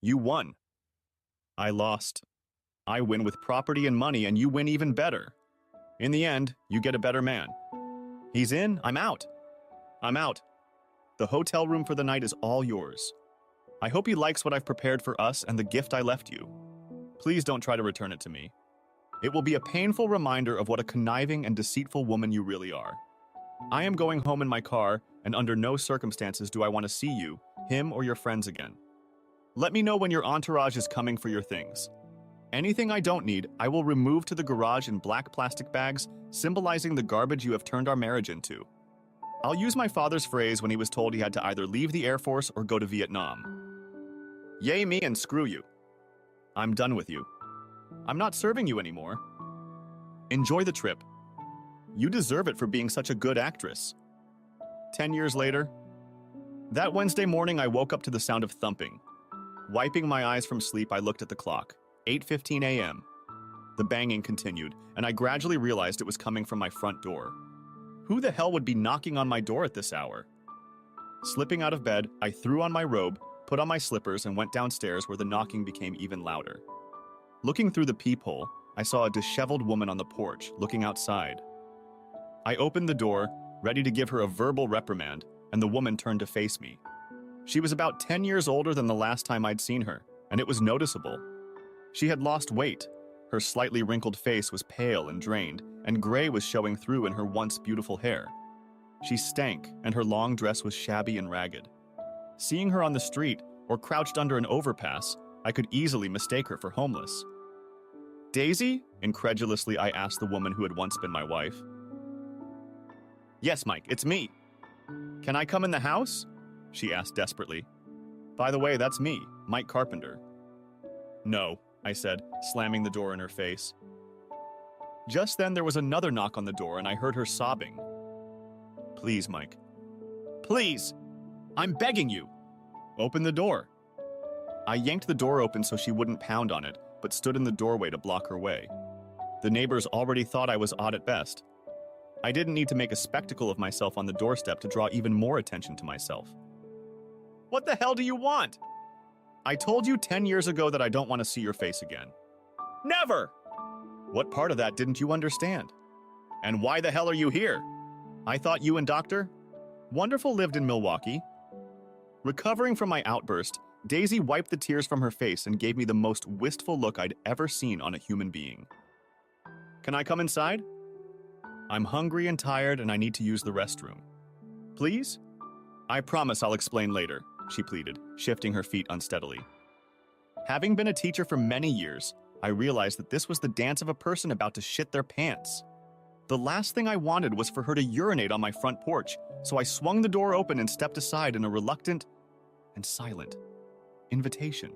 You won. I lost. I win with property and money, and you win even better. In the end, you get a better man. He's in, I'm out. I'm out. The hotel room for the night is all yours. I hope he likes what I've prepared for us and the gift I left you. Please don't try to return it to me. It will be a painful reminder of what a conniving and deceitful woman you really are. I am going home in my car, and under no circumstances do I want to see you, him, or your friends again. Let me know when your entourage is coming for your things. Anything I don't need, I will remove to the garage in black plastic bags, symbolizing the garbage you have turned our marriage into. I'll use my father's phrase when he was told he had to either leave the Air Force or go to Vietnam. Yay me and screw you. I'm done with you. I'm not serving you anymore. Enjoy the trip. You deserve it for being such a good actress. 10 years later, that Wednesday morning I woke up to the sound of thumping. Wiping my eyes from sleep, I looked at the clock. 8:15 a.m. The banging continued, and I gradually realized it was coming from my front door. Who the hell would be knocking on my door at this hour? Slipping out of bed, I threw on my robe, put on my slippers, and went downstairs where the knocking became even louder. Looking through the peephole, I saw a disheveled woman on the porch, looking outside. I opened the door, ready to give her a verbal reprimand, and the woman turned to face me. She was about 10 years older than the last time I'd seen her, and it was noticeable. She had lost weight. Her slightly wrinkled face was pale and drained, and gray was showing through in her once beautiful hair. She stank, and her long dress was shabby and ragged. Seeing her on the street, or crouched under an overpass, I could easily mistake her for homeless. Daisy? Incredulously, I asked the woman who had once been my wife. Yes, Mike, it's me. Can I come in the house? She asked desperately. By the way, that's me, Mike Carpenter. No, I said, slamming the door in her face. Just then there was another knock on the door and I heard her sobbing. Please, Mike. Please! I'm begging you! Open the door. I yanked the door open so she wouldn't pound on it, but stood in the doorway to block her way. The neighbors already thought I was odd at best. I didn't need to make a spectacle of myself on the doorstep to draw even more attention to myself. What the hell do you want? I told you 10 years ago that I don't want to see your face again. Never! What part of that didn't you understand? And why the hell are you here? I thought you and Dr. Wonderful lived in Milwaukee. Recovering from my outburst, Daisy wiped the tears from her face and gave me the most wistful look I'd ever seen on a human being. Can I come inside? I'm hungry and tired and I need to use the restroom. Please? I promise I'll explain later, she pleaded, shifting her feet unsteadily. Having been a teacher for many years, I realized that this was the dance of a person about to shit their pants. The last thing I wanted was for her to urinate on my front porch, so I swung the door open and stepped aside in a reluctant and silent invitation.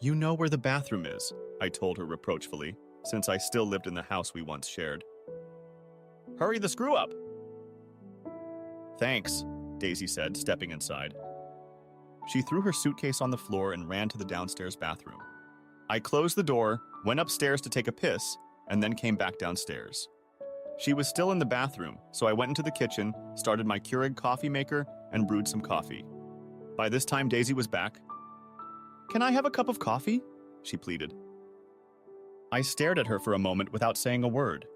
You know where the bathroom is, I told her reproachfully, since I still lived in the house we once shared. Hurry the screw up! Thanks, Daisy said, stepping inside. She threw her suitcase on the floor and ran to the downstairs bathroom. I closed the door, went upstairs to take a piss, and then came back downstairs. She was still in the bathroom, so I went into the kitchen, started my Keurig coffee maker, and brewed some coffee. By this time, Daisy was back. Can I have a cup of coffee? She pleaded. I stared at her for a moment without saying a word.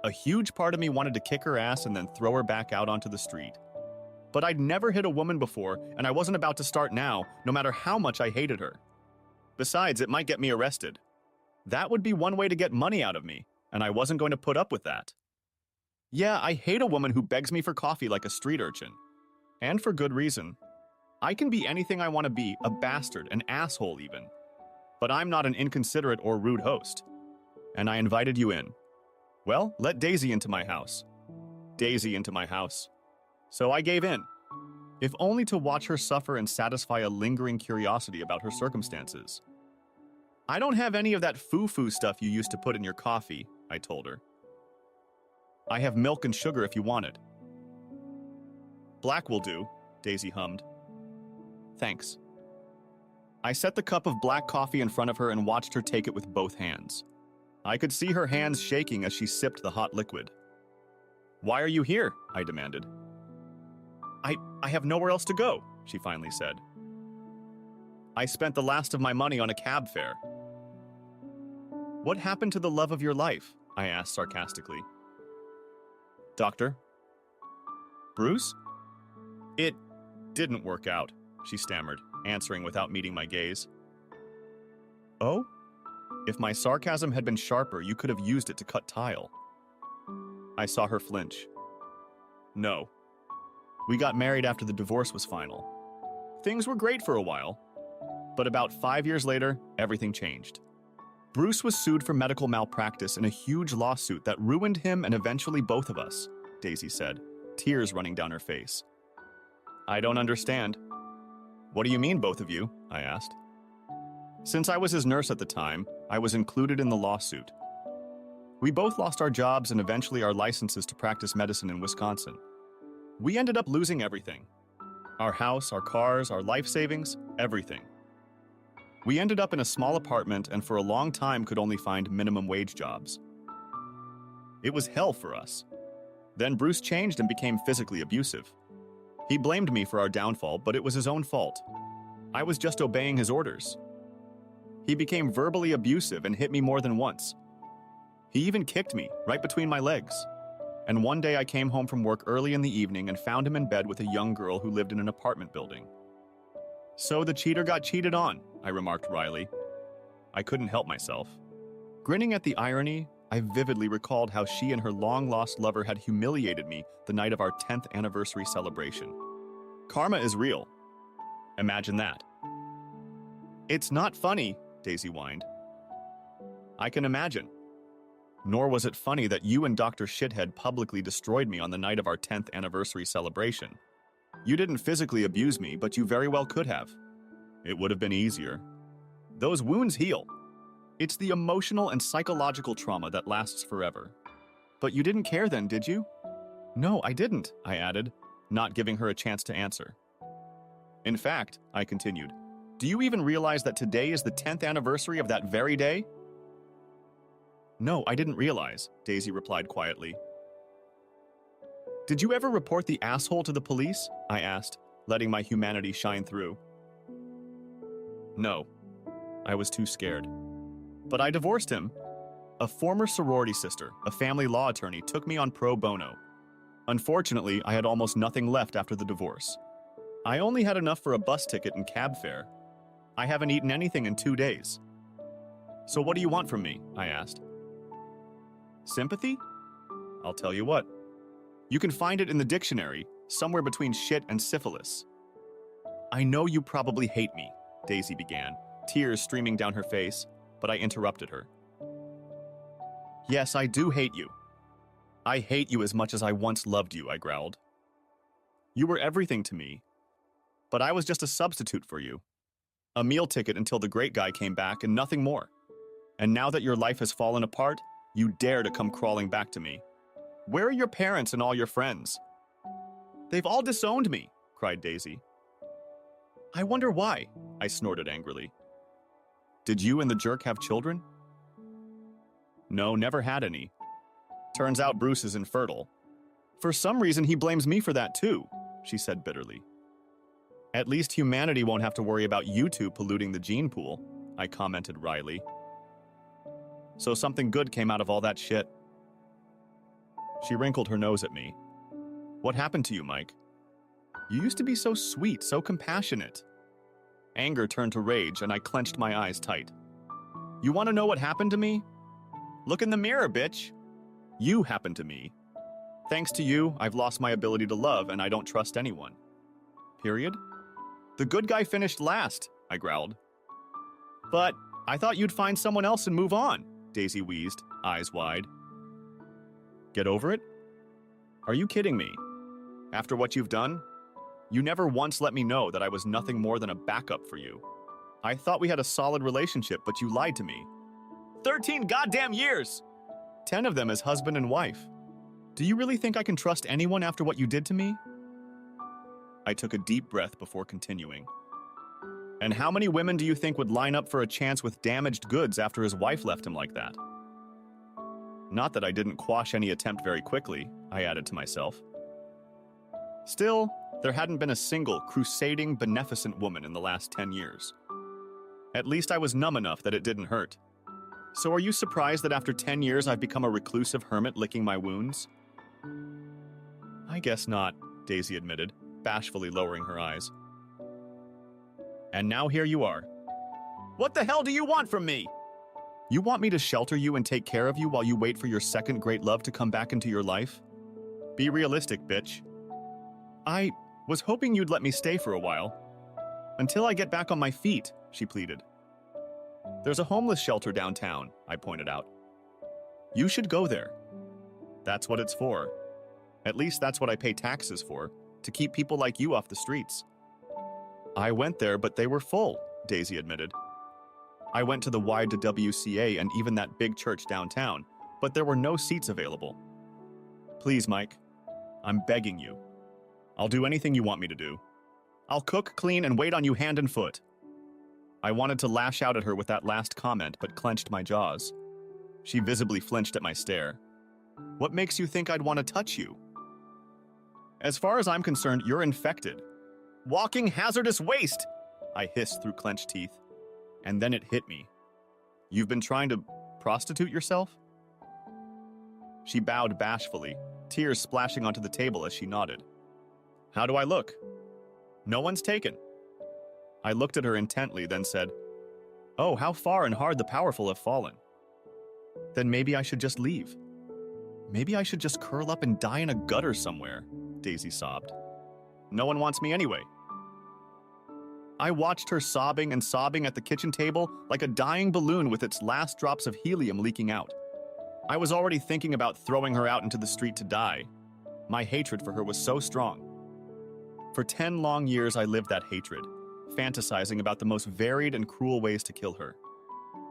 A huge part of me wanted to kick her ass and then throw her back out onto the street. But I'd never hit a woman before, and I wasn't about to start now, no matter how much I hated her. Besides, it might get me arrested. That would be one way to get money out of me, and I wasn't going to put up with that. Yeah, I hate a woman who begs me for coffee like a street urchin. And for good reason. I can be anything I want to be, a bastard, an asshole even. But I'm not an inconsiderate or rude host. And I invited you in. Well, let Daisy into my house. Daisy into my house. So I gave in. If only to watch her suffer and satisfy a lingering curiosity about her circumstances. I don't have any of that foo-foo stuff you used to put in your coffee, I told her. I have milk and sugar if you want it. Black will do, Daisy hummed. Thanks. I set the cup of black coffee in front of her and watched her take it with both hands. I could see her hands shaking as she sipped the hot liquid. Why are you here? I demanded. I have nowhere else to go, she finally said. I spent the last of my money on a cab fare. What happened to the love of your life? I asked sarcastically. Doctor? Bruce? It didn't work out, she stammered, answering without meeting my gaze. Oh? If my sarcasm had been sharper, you could have used it to cut tile. I saw her flinch. No. We got married after the divorce was final. Things were great for a while, but about 5 years later, everything changed. Bruce was sued for medical malpractice in a huge lawsuit that ruined him and eventually both of us, Daisy said, tears running down her face. I don't understand. What do you mean, both of you? I asked. Since I was his nurse at the time, I was included in the lawsuit. We both lost our jobs and eventually our licenses to practice medicine in Wisconsin. We ended up losing everything. Our house, our cars, our life savings, everything. We ended up in a small apartment and for a long time could only find minimum wage jobs. It was hell for us. Then Bruce changed and became physically abusive. He blamed me for our downfall, but it was his own fault. I was just obeying his orders. He became verbally abusive and hit me more than once. He even kicked me right between my legs. And one day I came home from work early in the evening and found him in bed with a young girl who lived in an apartment building. So the cheater got cheated on, I remarked wryly. I couldn't help myself. Grinning at the irony, I vividly recalled how she and her long-lost lover had humiliated me the night of our 10th anniversary celebration. Karma is real. Imagine that. It's not funny, Daisy whined. I can imagine. Nor was it funny that you and Dr. Shithead publicly destroyed me on the night of our 10th anniversary celebration. You didn't physically abuse me, but you very well could have. It would have been easier. Those wounds heal. It's the emotional and psychological trauma that lasts forever. But you didn't care then, did you? No, I didn't, I added, not giving her a chance to answer. In fact, I continued, do you even realize that today is the 10th anniversary of that very day? No, I didn't realize, Daisy replied quietly. Did you ever report the asshole to the police? I asked, letting my humanity shine through. No, I was too scared. But I divorced him. A former sorority sister, a family law attorney, took me on pro bono. Unfortunately, I had almost nothing left after the divorce. I only had enough for a bus ticket and cab fare. I haven't eaten anything in 2 days. So what do you want from me? I asked. Sympathy? I'll tell you what. You can find it in the dictionary, somewhere between shit and syphilis. I know you probably hate me, Daisy began, tears streaming down her face, but I interrupted her. Yes, I do hate you. I hate you as much as I once loved you, I growled. You were everything to me, but I was just a substitute for you. A meal ticket until the great guy came back and nothing more. And now that your life has fallen apart, you dare to come crawling back to me. Where are your parents and all your friends? They've all disowned me, cried Daisy. I wonder why, I snorted angrily. Did you and the jerk have children? No, never had any. Turns out Bruce is infertile. For some reason, he blames me for that too, she said bitterly. At least humanity won't have to worry about you two polluting the gene pool, I commented wryly. So something good came out of all that shit. She wrinkled her nose at me. What happened to you, Mike? You used to be so sweet, so compassionate. Anger turned to rage, and I clenched my eyes tight. You want to know what happened to me? Look in the mirror, bitch. You happened to me. Thanks to you, I've lost my ability to love, and I don't trust anyone. Period. The good guy finished last, I growled. But I thought you'd find someone else and move on, Daisy wheezed, eyes wide. Get over it? Are you kidding me? After what you've done? You never once let me know that I was nothing more than a backup for you. I thought we had a solid relationship, but you lied to me. 13 goddamn years! 10 of them as husband and wife. Do you really think I can trust anyone after what you did to me? I took a deep breath before continuing. And how many women do you think would line up for a chance with damaged goods after his wife left him like that? Not that I didn't quash any attempt very quickly, I added to myself. Still, there hadn't been a single crusading, beneficent woman in the last 10 years. At least I was numb enough that it didn't hurt. So are you surprised that after 10 years I've become a reclusive hermit licking my wounds? I guess not, Daisy admitted, bashfully lowering her eyes. And now here you are. What the hell do you want from me? You want me to shelter you and take care of you while you wait for your second great love to come back into your life? Be realistic, bitch. I was hoping you'd let me stay for a while. Until I get back on my feet, she pleaded. There's a homeless shelter downtown, I pointed out. You should go there. That's what it's for. At least that's what I pay taxes for, to keep people like you off the streets. I went there, but they were full, Daisy admitted. I went to the YWCA and even that big church downtown, but there were no seats available. Please, Mike, I'm begging you. I'll do anything you want me to do. I'll cook, clean, and wait on you hand and foot. I wanted to lash out at her with that last comment, but clenched my jaws. She visibly flinched at my stare. What makes you think I'd want to touch you? As far as I'm concerned, you're infected. Walking hazardous waste! I hissed through clenched teeth. And then it hit me. You've been trying to prostitute yourself? She bowed bashfully, tears splashing onto the table as she nodded. How do I look? No one's taken. I looked at her intently, then said, Oh, how far and hard the powerful have fallen. Then maybe I should just leave. Maybe I should just curl up and die in a gutter somewhere, Daisy sobbed. No one wants me anyway. I watched her sobbing and sobbing at the kitchen table like a dying balloon with its last drops of helium leaking out. I was already thinking about throwing her out into the street to die. My hatred for her was so strong. For 10 long years, I lived that hatred, fantasizing about the most varied and cruel ways to kill her.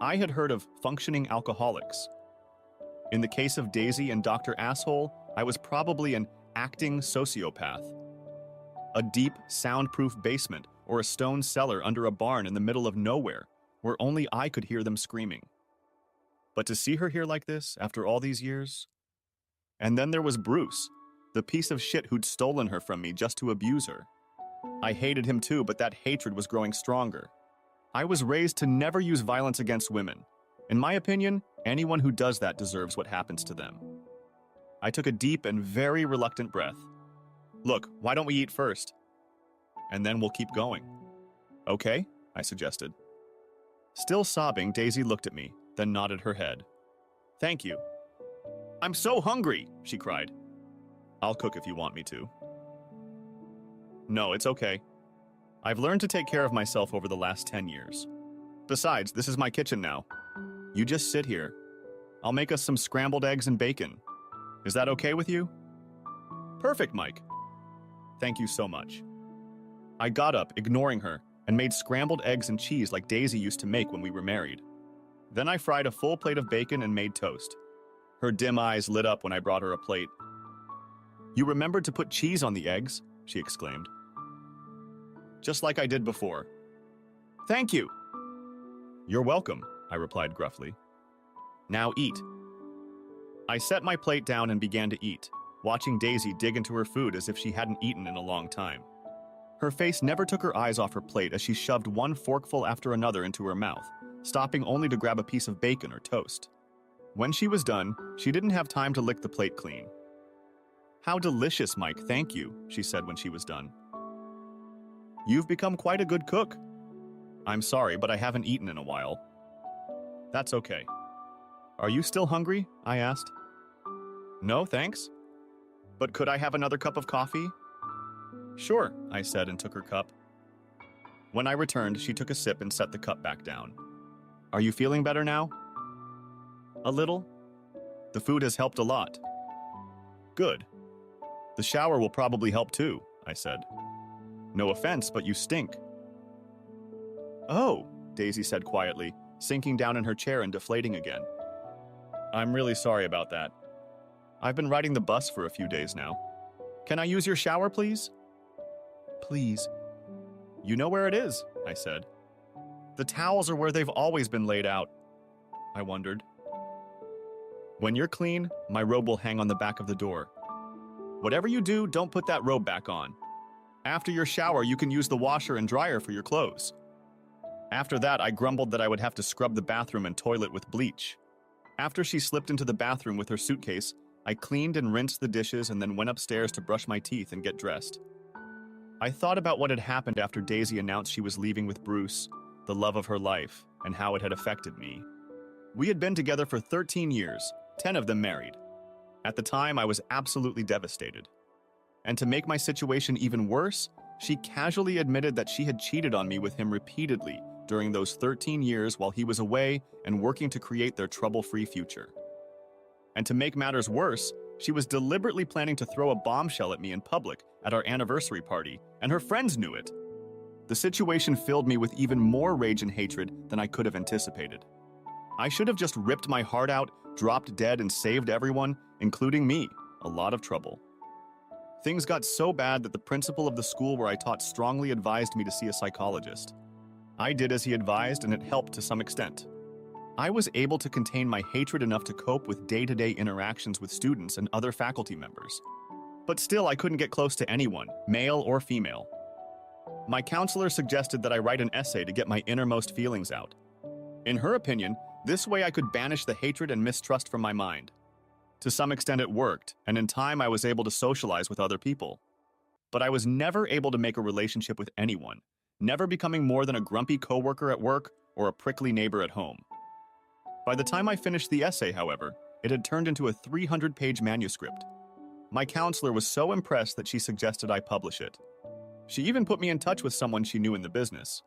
I had heard of functioning alcoholics. In the case of Daisy and Dr. Asshole, I was probably an acting sociopath. A deep, soundproof basement or a stone cellar under a barn in the middle of nowhere, where only I could hear them screaming. But to see her here like this, after all these years? And then there was Bruce, the piece of shit who'd stolen her from me just to abuse her. I hated him too, but that hatred was growing stronger. I was raised to never use violence against women. In my opinion, anyone who does that deserves what happens to them. I took a deep and very reluctant breath. Look, why don't we eat first? And then we'll keep going. Okay, I suggested. Still sobbing, Daisy looked at me, then nodded her head. Thank you. I'm so hungry, she cried. I'll cook if you want me to. No, it's okay. I've learned to take care of myself over the last 10 years. Besides, this is my kitchen now. You just sit here. I'll make us some scrambled eggs and bacon. Is that okay with you? Perfect, Mike. Thank you so much. I got up, ignoring her, and made scrambled eggs and cheese like Daisy used to make when we were married. Then I fried a full plate of bacon and made toast. Her dim eyes lit up when I brought her a plate. You remembered to put cheese on the eggs, she exclaimed. Just like I did before. Thank you. You're welcome, I replied gruffly. Now eat. I set my plate down and began to eat, watching Daisy dig into her food as if she hadn't eaten in a long time. Her face never took her eyes off her plate as she shoved one forkful after another into her mouth, stopping only to grab a piece of bacon or toast. When she was done, she didn't have time to lick the plate clean. How delicious, Mike, thank you, she said when she was done. You've become quite a good cook. I'm sorry, but I haven't eaten in a while. That's okay. Are you still hungry? I asked. No, thanks. But could I have another cup of coffee? Sure, I said and took her cup. When I returned, she took a sip and set the cup back down. Are you feeling better now? A little. The food has helped a lot. Good. The shower will probably help too, I said. No offense, but you stink. Oh, Daisy said quietly, sinking down in her chair and deflating again. I'm really sorry about that. I've been riding the bus for a few days now. Can I use your shower, please? Please. You know where it is, I said. The towels are where they've always been laid out. I wondered. When you're clean, my robe will hang on the back of the door. Whatever you do, don't put that robe back on. After your shower, you can use the washer and dryer for your clothes. After that, I grumbled that I would have to scrub the bathroom and toilet with bleach. After she slipped into the bathroom with her suitcase, I cleaned and rinsed the dishes and then went upstairs to brush my teeth and get dressed. I thought about what had happened after Daisy announced she was leaving with Bruce, the love of her life, and how it had affected me. We had been together for 13 years, 10 of them married. At the time, I was absolutely devastated. And to make my situation even worse, she casually admitted that she had cheated on me with him repeatedly during those 13 years while he was away and working to create their trouble-free future. And to make matters worse, she was deliberately planning to throw a bombshell at me in public at our anniversary party, and her friends knew it. The situation filled me with even more rage and hatred than I could have anticipated. I should have just ripped my heart out, dropped dead, and saved everyone, including me, a lot of trouble. Things got so bad that the principal of the school where I taught strongly advised me to see a psychologist. I did as he advised, and it helped to some extent. I was able to contain my hatred enough to cope with day-to-day interactions with students and other faculty members. But still, I couldn't get close to anyone, male or female. My counselor suggested that I write an essay to get my innermost feelings out. In her opinion, this way I could banish the hatred and mistrust from my mind. To some extent it worked, and in time I was able to socialize with other people. But I was never able to make a relationship with anyone, never becoming more than a grumpy coworker at work or a prickly neighbor at home. By the time I finished the essay, however, it had turned into a 300-page manuscript. My counselor was so impressed that she suggested I publish it. She even put me in touch with someone she knew in the business.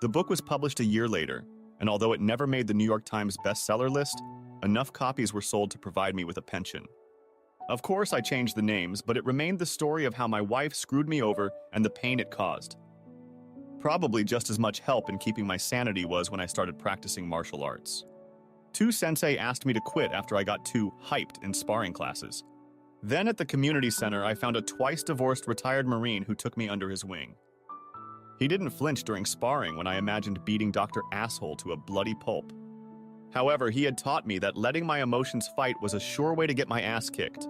The book was published a year later, and although it never made the New York Times bestseller list, enough copies were sold to provide me with a pension. Of course, I changed the names, but it remained the story of how my wife screwed me over and the pain it caused. Probably just as much help in keeping my sanity was when I started practicing martial arts. Two sensei asked me to quit after I got too hyped in sparring classes. Then at the community center, I found a twice-divorced retired Marine who took me under his wing. He didn't flinch during sparring when I imagined beating Dr. Asshole to a bloody pulp. However, he had taught me that letting my emotions fight was a sure way to get my ass kicked.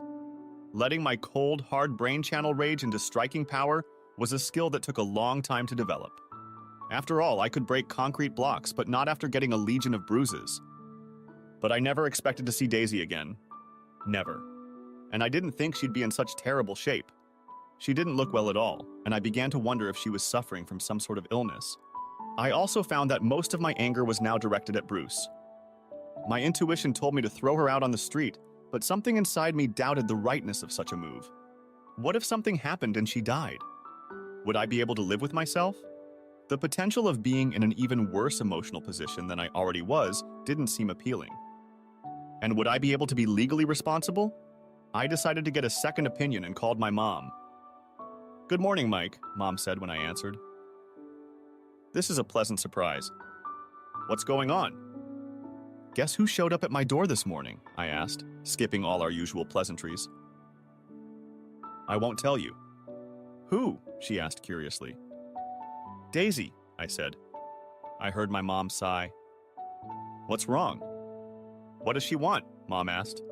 Letting my cold, hard brain channel rage into striking power was a skill that took a long time to develop. After all, I could break concrete blocks, but not after getting a legion of bruises. But I never expected to see Daisy again. Never. And I didn't think she'd be in such terrible shape. She didn't look well at all, and I began to wonder if she was suffering from some sort of illness. I also found that most of my anger was now directed at Bruce. My intuition told me to throw her out on the street, but something inside me doubted the rightness of such a move. What if something happened and she died? Would I be able to live with myself? The potential of being in an even worse emotional position than I already was didn't seem appealing. And would I be able to be legally responsible? I decided to get a second opinion and called my mom. "Good morning, Mike," Mom said when I answered. "This is a pleasant surprise. What's going on?" "Guess who showed up at my door this morning?" I asked, skipping all our usual pleasantries. "I won't tell you." "Who?" she asked curiously. "Daisy," I said. I heard my mom sigh. "What's wrong?" "What does she want?" Mom asked.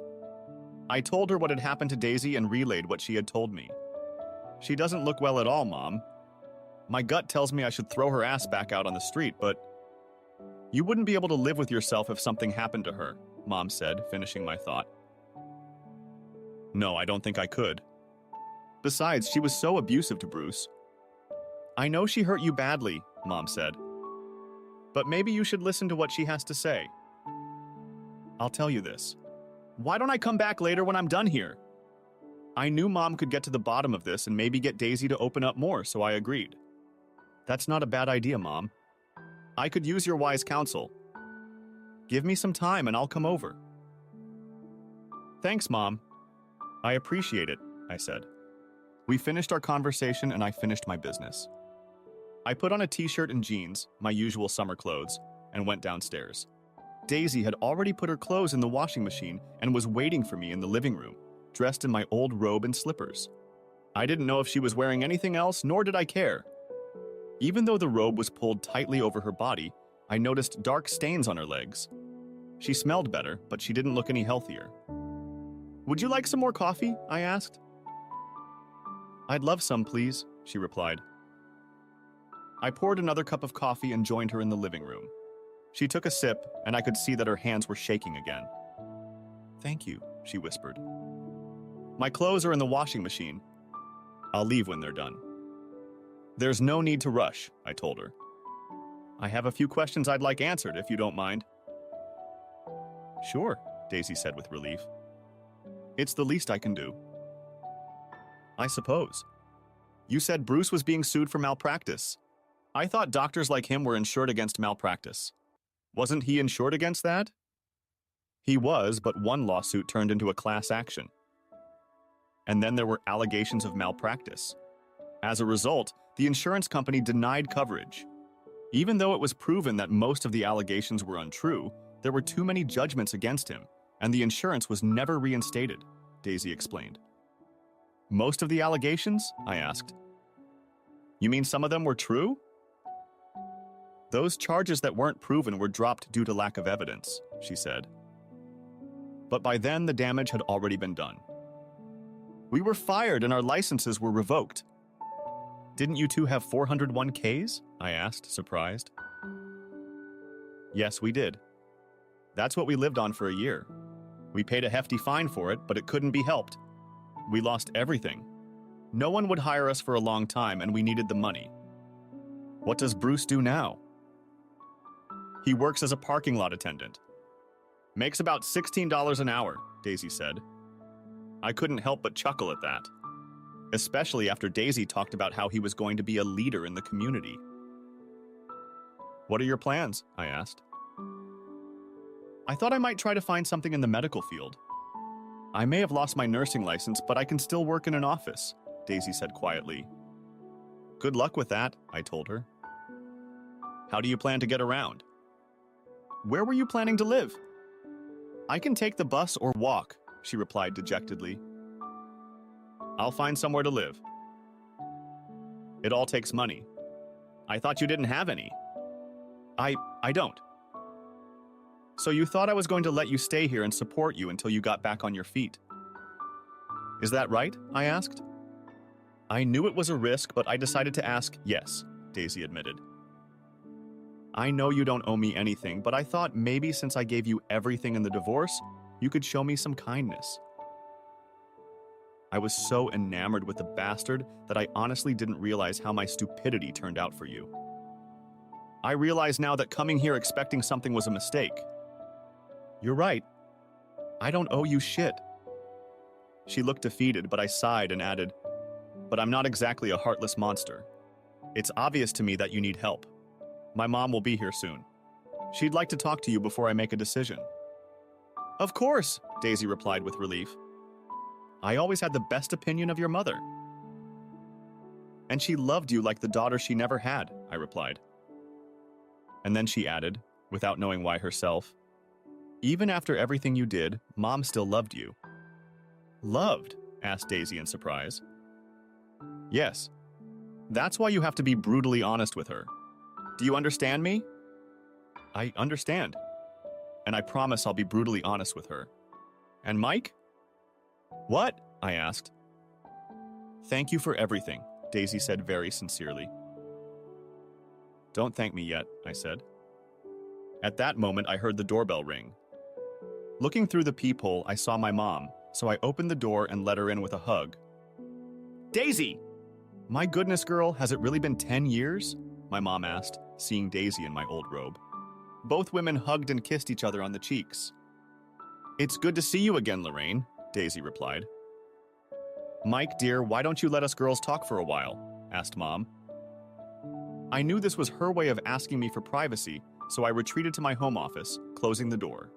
I told her what had happened to Daisy and relayed what she had told me. "She doesn't look well at all, Mom. My gut tells me I should throw her ass back out on the street, but..." "You wouldn't be able to live with yourself if something happened to her," Mom said, finishing my thought. "No, I don't think I could. Besides, she was so abusive to Bruce." "I know she hurt you badly," Mom said. "But maybe you should listen to what she has to say." "I'll tell you this. Why don't I come back later when I'm done here?" I knew Mom could get to the bottom of this and maybe get Daisy to open up more, so I agreed. "That's not a bad idea, Mom. I could use your wise counsel. Give me some time and I'll come over." "Thanks, Mom. I appreciate it," I said. We finished our conversation and I finished my business. I put on a t-shirt and jeans, my usual summer clothes, and went downstairs. Daisy had already put her clothes in the washing machine and was waiting for me in the living room, dressed in my old robe and slippers. I didn't know if she was wearing anything else, nor did I care. Even though the robe was pulled tightly over her body, I noticed dark stains on her legs. She smelled better, but she didn't look any healthier. "Would you like some more coffee?" I asked. "I'd love some, please," she replied. I poured another cup of coffee and joined her in the living room. She took a sip, and I could see that her hands were shaking again. "Thank you," she whispered. "My clothes are in the washing machine. I'll leave when they're done." "There's no need to rush," I told her. "I have a few questions I'd like answered, if you don't mind." "Sure," Daisy said with relief. "It's the least I can do." "I suppose. You said Bruce was being sued for malpractice. I thought doctors like him were insured against malpractice. Wasn't he insured against that?" "He was, but one lawsuit turned into a class action. And then there were allegations of malpractice. As a result, the insurance company denied coverage. Even though it was proven that most of the allegations were untrue, there were too many judgments against him, and the insurance was never reinstated," Daisy explained. "Most of the allegations?" I asked. "You mean some of them were true?" "Those charges that weren't proven were dropped due to lack of evidence," she said. "But by then, the damage had already been done. We were fired and our licenses were revoked." "Didn't you two have 401ks?" I asked, surprised. "Yes, we did. That's what we lived on for a year. We paid a hefty fine for it, but it couldn't be helped. We lost everything. No one would hire us for a long time, and we needed the money." "What does Bruce do now?" "He works as a parking lot attendant. Makes about $16 an hour," Daisy said. I couldn't help but chuckle at that, especially after Daisy talked about how he was going to be a leader in the community. "What are your plans?" I asked. "I thought I might try to find something in the medical field. I may have lost my nursing license, but I can still work in an office," Daisy said quietly. "Good luck with that," I told her. "How do you plan to get around?" "Where were you planning to live?" "I can take the bus or walk," she replied dejectedly. "I'll find somewhere to live." "It all takes money. I thought you didn't have any." I don't." "So you thought I was going to let you stay here and support you until you got back on your feet?" "Is that right?" I asked. "I knew it was a risk, but I decided to ask yes," Daisy admitted. "I know you don't owe me anything, but I thought maybe since I gave you everything in the divorce, you could show me some kindness." I was so enamored with the bastard that I honestly didn't realize how my stupidity turned out for you. I realize now that coming here expecting something was a mistake. You're right. I don't owe you shit. She looked defeated, but I sighed and added, "But I'm not exactly a heartless monster. It's obvious to me that you need help. My mom will be here soon. She'd like to talk to you before I make a decision." "Of course," Daisy replied with relief. "I always had the best opinion of your mother." "And she loved you like the daughter she never had," I replied. And then she added, without knowing why herself, "Even after everything you did, Mom still loved you." "Loved?" asked Daisy in surprise. "Yes. That's why you have to be brutally honest with her. Do you understand me?" "I understand. And I promise I'll be brutally honest with her." "And Mike?" "What?" I asked. "Thank you for everything," Daisy said very sincerely. "Don't thank me yet," I said. At that moment, I heard the doorbell ring. Looking through the peephole, I saw my mom, so I opened the door and let her in with a hug. "Daisy!" "My goodness, girl, has it really been 10 years?" my mom asked, seeing Daisy in my old robe. Both women hugged and kissed each other on the cheeks. "It's good to see you again, Lorraine," Daisy replied. "Mike, dear, why don't you let us girls talk for a while?" asked Mom. I knew this was her way of asking me for privacy, so I retreated to my home office, closing the door.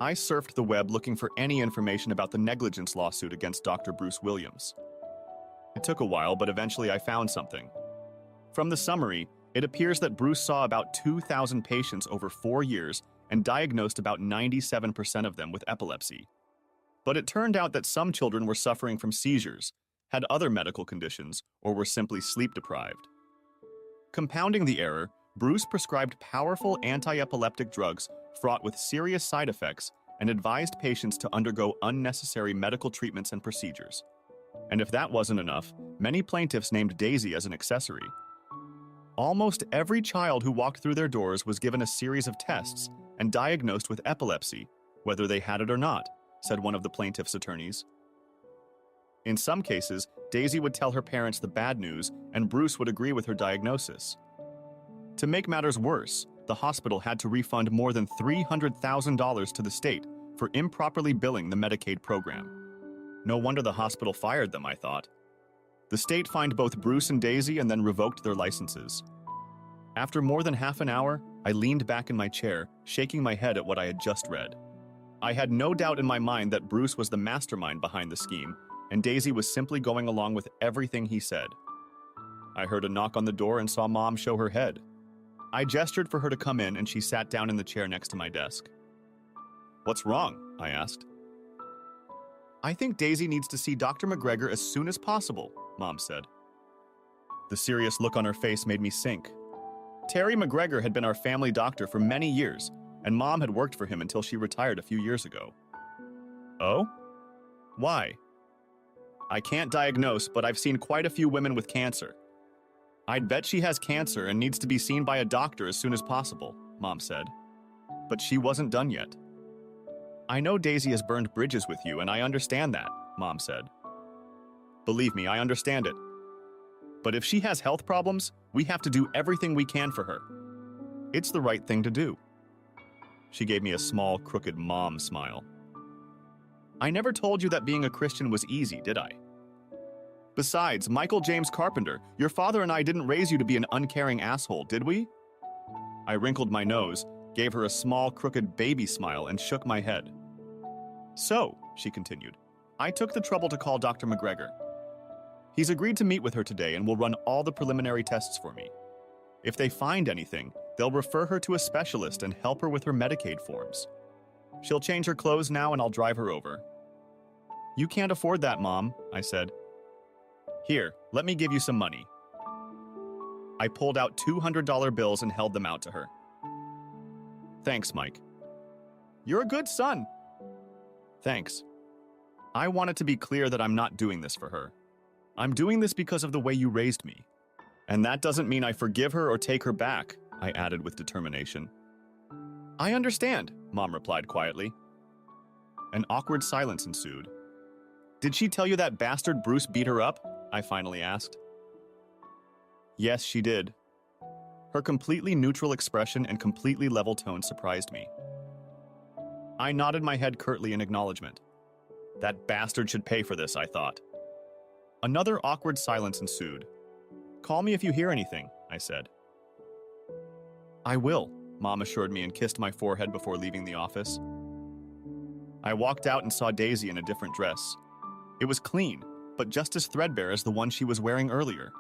I surfed the web looking for any information about the negligence lawsuit against Dr. Bruce Williams. It took a while, but eventually I found something. From the summary, it appears that Bruce saw about 2,000 patients over 4 years and diagnosed about 97% of them with epilepsy. But it turned out that some children were suffering from seizures, had other medical conditions, or were simply sleep-deprived. Compounding the error, Bruce prescribed powerful anti-epileptic drugs fraught with serious side effects and advised patients to undergo unnecessary medical treatments and procedures. And if that wasn't enough, many plaintiffs named Daisy as an accessory. Almost every child who walked through their doors was given a series of tests and diagnosed with epilepsy, whether they had it or not, said one of the plaintiff's attorneys. In some cases, Daisy would tell her parents the bad news, and Bruce would agree with her diagnosis. To make matters worse, the hospital had to refund more than $300,000 to the state for improperly billing the Medicaid program. No wonder the hospital fired them, I thought. The state fined both Bruce and Daisy and then revoked their licenses. After more than half an hour, I leaned back in my chair, shaking my head at what I had just read. I had no doubt in my mind that Bruce was the mastermind behind the scheme, and Daisy was simply going along with everything he said. I heard a knock on the door and saw Mom show her head. I gestured for her to come in, and she sat down in the chair next to my desk. "What's wrong?" I asked. "I think Daisy needs to see Dr. McGregor as soon as possible," Mom said. The serious look on her face made me sink. Terry McGregor had been our family doctor for many years, and Mom had worked for him until she retired a few years ago. "Oh? Why?" "I can't diagnose, but I've seen quite a few women with cancer. I'd bet she has cancer and needs to be seen by a doctor as soon as possible," Mom said. But she wasn't done yet. "I know Daisy has burned bridges with you, and I understand that," Mom said. "Believe me, I understand it. But if she has health problems, we have to do everything we can for her. It's the right thing to do." She gave me a small, crooked mom smile. "I never told you that being a Christian was easy, did I? Besides, Michael James Carpenter, your father and I didn't raise you to be an uncaring asshole, did we?" I wrinkled my nose, gave her a small, crooked baby smile, and shook my head. "So," she continued, "I took the trouble to call Dr. McGregor. He's agreed to meet with her today and will run all the preliminary tests for me. If they find anything, they'll refer her to a specialist and help her with her Medicaid forms. She'll change her clothes now and I'll drive her over." "You can't afford that, Mom," I said. "Here, let me give you some money." I pulled out $200 bills and held them out to her. "Thanks, Mike." "You're a good son." "Thanks. I want it to be clear that I'm not doing this for her. I'm doing this because of the way you raised me. And that doesn't mean I forgive her or take her back," I added with determination. "I understand," Mom replied quietly. An awkward silence ensued. "Did she tell you that bastard Bruce beat her up?" I finally asked. "Yes, she did." Her completely neutral expression and completely level tone surprised me. I nodded my head curtly in acknowledgement. That bastard should pay for this, I thought. Another awkward silence ensued. "Call me if you hear anything," I said. "I will," Mom assured me and kissed my forehead before leaving the office. I walked out and saw Daisy in a different dress. It was clean, but just as threadbare as the one she was wearing earlier.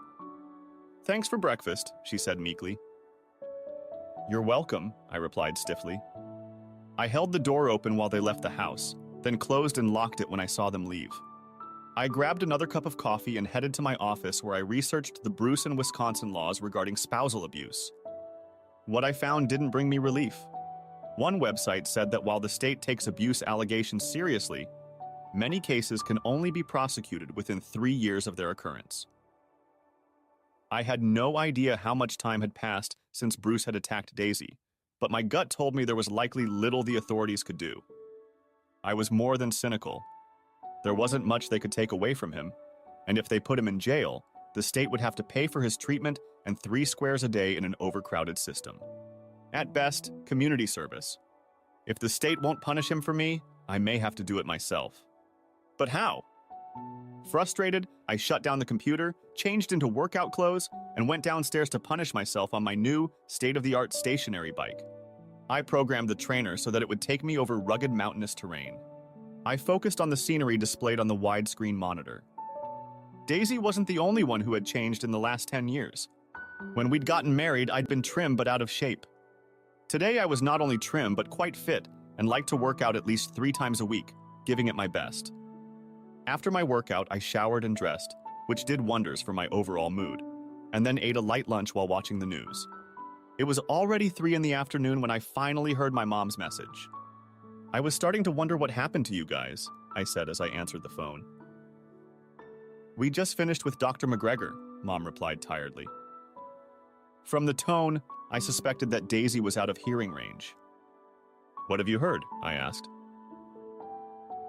"Thanks for breakfast," she said meekly. "You're welcome," I replied stiffly. I held the door open while they left the house, then closed and locked it when I saw them leave. I grabbed another cup of coffee and headed to my office where I researched the Bruce and Wisconsin laws regarding spousal abuse. What I found didn't bring me relief. One website said that while the state takes abuse allegations seriously, many cases can only be prosecuted within 3 years of their occurrence. I had no idea how much time had passed since Bruce had attacked Daisy, but my gut told me there was likely little the authorities could do. I was more than cynical. There wasn't much they could take away from him, and if they put him in jail, the state would have to pay for his treatment and 3 squares a day in an overcrowded system. At best, community service. If the state won't punish him for me, I may have to do it myself. But how? Frustrated, I shut down the computer, changed into workout clothes, and went downstairs to punish myself on my new, state-of-the-art stationary bike. I programmed the trainer so that it would take me over rugged mountainous terrain. I focused on the scenery displayed on the widescreen monitor. Daisy wasn't the only one who had changed in the last 10 years. When we'd gotten married, I'd been trim but out of shape. Today, I was not only trim but quite fit and liked to work out at least 3 times a week, giving it my best. After my workout, I showered and dressed, which did wonders for my overall mood, and then ate a light lunch while watching the news. It was already 3 in the afternoon when I finally heard my mom's message. "I was starting to wonder what happened to you guys," I said as I answered the phone. "We just finished with Dr. McGregor," Mom replied tiredly. From the tone, I suspected that Daisy was out of hearing range. "What have you heard?" I asked.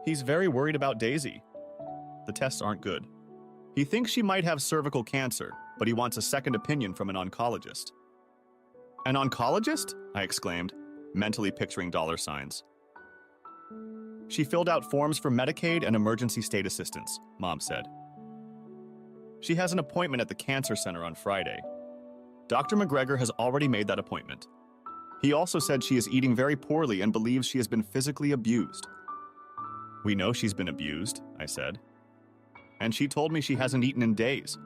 "He's very worried about Daisy. The tests aren't good. He thinks she might have cervical cancer, but he wants a second opinion from an oncologist." "An oncologist?" I exclaimed, mentally picturing dollar signs. "She filled out forms for Medicaid and emergency state assistance," Mom said. "She has an appointment at the cancer center on Friday. Dr. McGregor has already made that appointment. He also said she is eating very poorly and believes she has been physically abused." "We know she's been abused," I said. "And she told me she hasn't eaten in days."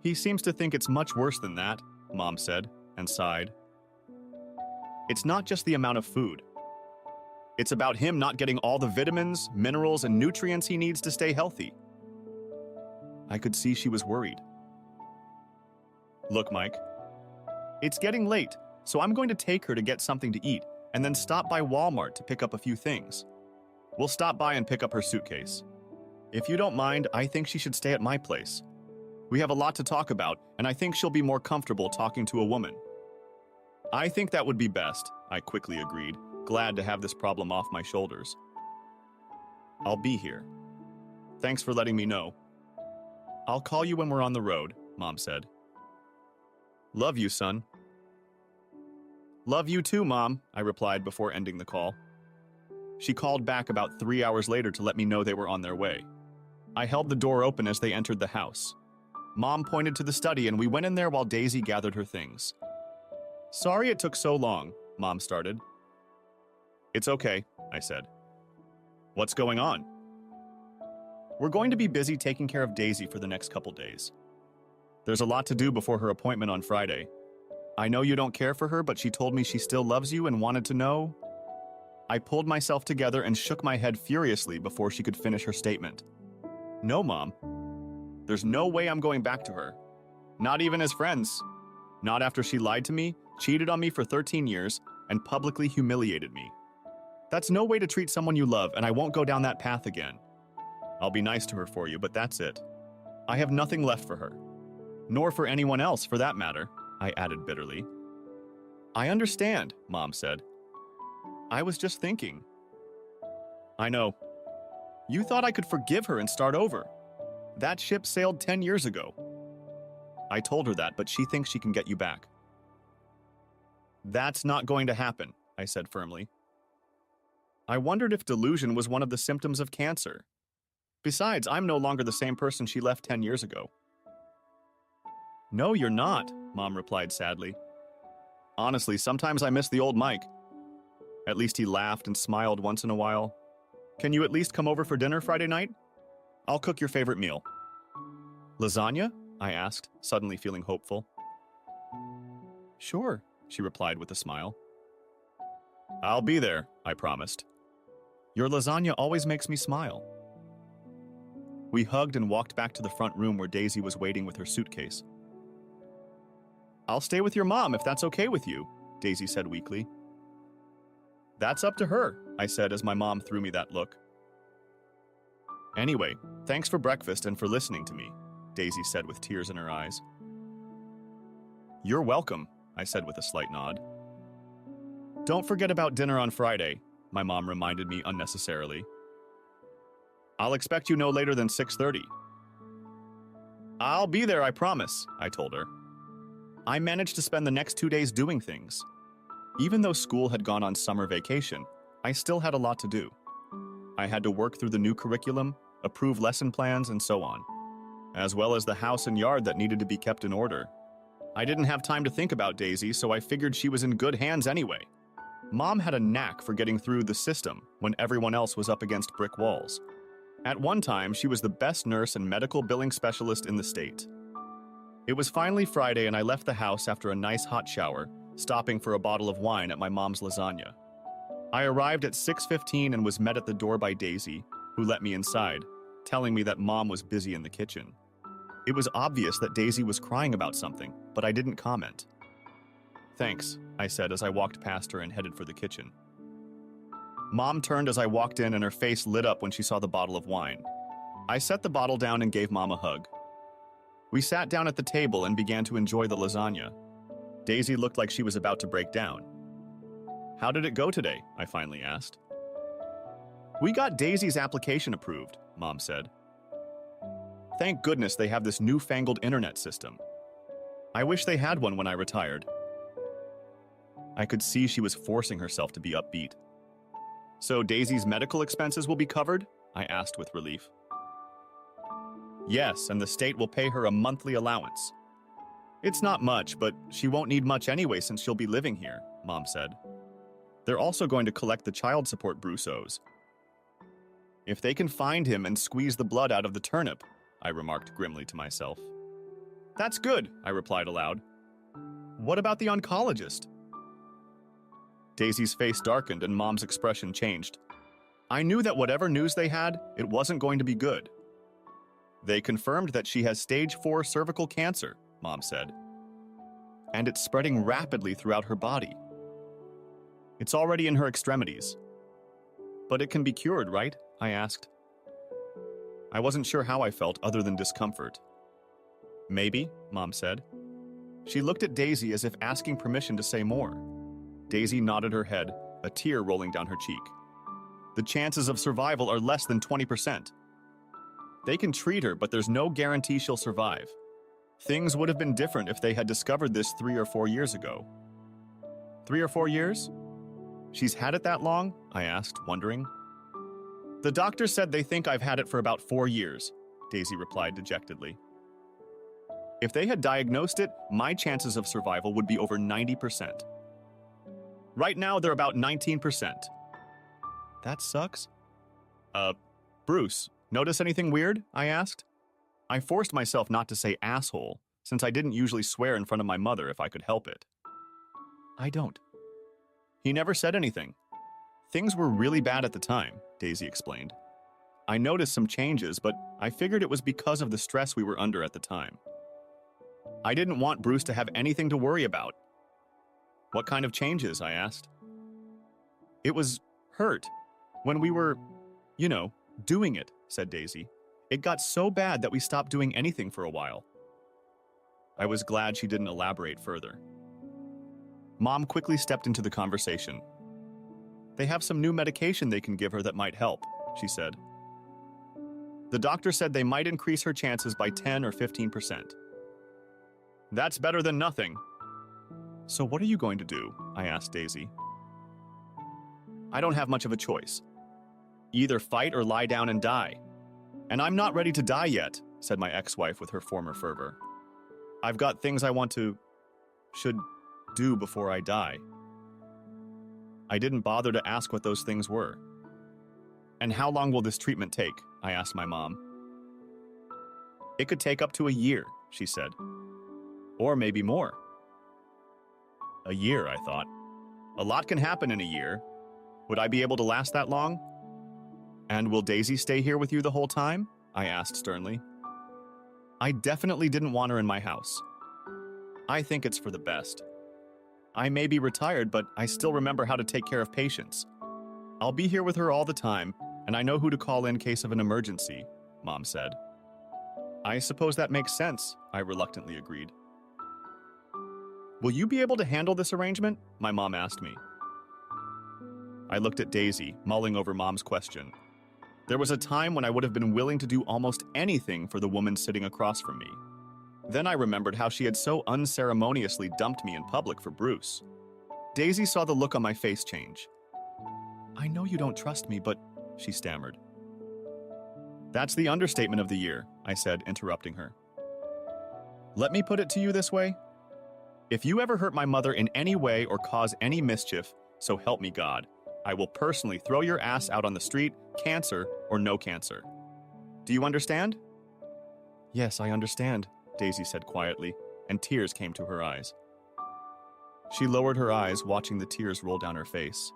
"He seems to think it's much worse than that," Mom said, and sighed. "It's not just the amount of food. It's about him not getting all the vitamins, minerals, and nutrients he needs to stay healthy." I could see she was worried. "Look, Mike, it's getting late, so I'm going to take her to get something to eat and then stop by Walmart to pick up a few things. We'll stop by and pick up her suitcase. If you don't mind, I think she should stay at my place. We have a lot to talk about, and I think she'll be more comfortable talking to a woman." "I think that would be best," I quickly agreed, glad to have this problem off my shoulders. "I'll be here. Thanks for letting me know. I'll call you when we're on the road," Mom said. "Love you, son." "Love you too, Mom," I replied before ending the call. She called back about 3 hours later to let me know they were on their way. I held the door open as they entered the house. Mom pointed to the study and we went in there while Daisy gathered her things. "Sorry it took so long," Mom started. "It's okay," I said. "What's going on?" "We're going to be busy taking care of Daisy for the next couple days. There's a lot to do before her appointment on Friday. I know you don't care for her, but she told me she still loves you and wanted to know." I pulled myself together and shook my head furiously before she could finish her statement. "No, Mom. There's no way I'm going back to her. Not even as friends. Not after she lied to me, cheated on me for 13 years, and publicly humiliated me. That's no way to treat someone you love, and I won't go down that path again. I'll be nice to her for you, but that's it. I have nothing left for her. Nor for anyone else, for that matter," I added bitterly. "I understand," Mom said. "I was just thinking." "I know. You thought I could forgive her and start over. That ship sailed 10 years ago." I told her that, but she thinks she can get you back. "That's not going to happen," I said firmly. I wondered if delusion was one of the symptoms of cancer. Besides, I'm no longer the same person she left 10 years ago. "No, you're not," Mom replied sadly. "Honestly, sometimes I miss the old Mike. At least he laughed and smiled once in a while. Can you at least come over for dinner Friday night? I'll cook your favorite meal." "Lasagna?" I asked, suddenly feeling hopeful. "Sure," she replied with a smile. "I'll be there," I promised. "Your lasagna always makes me smile." We hugged and walked back to the front room where Daisy was waiting with her suitcase. "I'll stay with your mom if that's okay with you," Daisy said weakly. "That's up to her," I said as my mom threw me that look. "Anyway, thanks for breakfast and for listening to me," Daisy said with tears in her eyes. "You're welcome," I said with a slight nod. "Don't forget about dinner on Friday," my mom reminded me unnecessarily. "I'll expect you no later than 6:30. "I'll be there, I promise," I told her. I managed to spend the next 2 days doing things. Even though school had gone on summer vacation, I still had a lot to do. I had to work through the new curriculum, approve lesson plans, and so on, as well as the house and yard that needed to be kept in order. I didn't have time to think about Daisy, so I figured she was in good hands anyway. Mom had a knack for getting through the system when everyone else was up against brick walls. At one time, she was the best nurse and medical billing specialist in the state. It was finally Friday and I left the house after a nice hot shower, stopping for a bottle of wine at my mom's lasagna. I arrived at 6:15 and was met at the door by Daisy, who let me inside, telling me that Mom was busy in the kitchen. It was obvious that Daisy was crying about something, but I didn't comment. "Thanks," I said as I walked past her and headed for the kitchen. Mom turned as I walked in and her face lit up when she saw the bottle of wine. I set the bottle down and gave Mom a hug. We sat down at the table and began to enjoy the lasagna. Daisy looked like she was about to break down. "How did it go today?" I finally asked. "We got Daisy's application approved," Mom said. "Thank goodness they have this newfangled internet system. I wish they had one when I retired." I could see she was forcing herself to be upbeat. "So Daisy's medical expenses will be covered?" I asked with relief. "Yes, and the state will pay her a monthly allowance. It's not much, but she won't need much anyway since she'll be living here," Mom said. "They're also going to collect the child support Bruce owes. If they can find him and squeeze the blood out of the turnip," I remarked grimly to myself. "That's good," I replied aloud. "What about the oncologist?" Daisy's face darkened and Mom's expression changed. I knew that whatever news they had, it wasn't going to be good. "They confirmed that she has stage 4 cervical cancer," Mom said. "And it's spreading rapidly throughout her body. It's already in her extremities." "But it can be cured, right?" I asked. I wasn't sure how I felt other than discomfort. "Maybe," Mom said. She looked at Daisy as if asking permission to say more. Daisy nodded her head, a tear rolling down her cheek. "The chances of survival are less than 20%. They can treat her, but there's no guarantee she'll survive. Things would have been different if they had discovered this 3 or 4 years ago." 3 or 4 years? She's had it that long? I asked, wondering. "The doctor said they think I've had it for about 4 years," Daisy replied dejectedly. "If they had diagnosed it, my chances of survival would be over 90%. Right now, they're about 19%. That sucks." Bruce, notice anything weird?" I asked. I forced myself not to say asshole, since I didn't usually swear in front of my mother if I could help it. "I don't." He never said anything. "Things were really bad at the time," Daisy explained. "I noticed some changes, but I figured it was because of the stress we were under at the time. I didn't want Bruce to have anything to worry about." "What kind of changes?" I asked. "It was hurt. When we were, doing it," said Daisy. "It got so bad that we stopped doing anything for a while." I was glad she didn't elaborate further. Mom quickly stepped into the conversation. "They have some new medication they can give her that might help," she said. "The doctor said they might increase her chances by 10 or 15%. "That's better than nothing." "So what are you going to do?" I asked Daisy. "I don't have much of a choice. Either fight or lie down and die. And I'm not ready to die yet," said my ex-wife with her former fervor. "I've got things I should do before I die." I didn't bother to ask what those things were. "And how long will this treatment take?" I asked my mom. "It could take up to a year," she said. "Or maybe more." A year, I thought. A lot can happen in a year. Would I be able to last that long? "And will Daisy stay here with you the whole time?" I asked sternly. I definitely didn't want her in my house. I think it's for the best. I may be retired, but I still remember how to take care of patients. "I'll be here with her all the time, and I know who to call in case of an emergency," Mom said. "I suppose that makes sense," I reluctantly agreed. "Will you be able to handle this arrangement?" my mom asked me. I looked at Daisy, mulling over Mom's question. There was a time when I would have been willing to do almost anything for the woman sitting across from me. Then I remembered how she had so unceremoniously dumped me in public for Bruce. Daisy saw the look on my face change. "I know you don't trust me, but," she stammered. "That's the understatement of the year," I said, interrupting her. "Let me put it to you this way. If you ever hurt my mother in any way or cause any mischief, so help me God, I will personally throw your ass out on the street, cancer or no cancer. Do you understand?" "Yes, I understand," Daisy said quietly, and tears came to her eyes. She lowered her eyes, watching the tears roll down her face.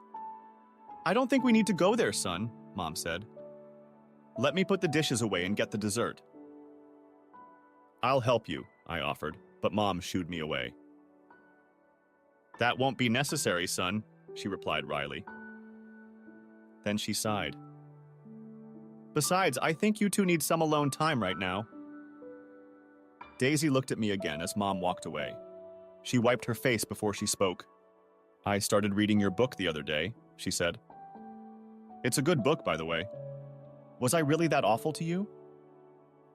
"I don't think we need to go there, son," Mom said. "Let me put the dishes away and get the dessert." "I'll help you," I offered, but Mom shooed me away. "That won't be necessary, son," she replied wryly. Then she sighed. "Besides, I think you two need some alone time right now." Daisy looked at me again as Mom walked away. She wiped her face before she spoke. I started reading your book the other day, she said. It's a good book, by the way. Was I really that awful to you?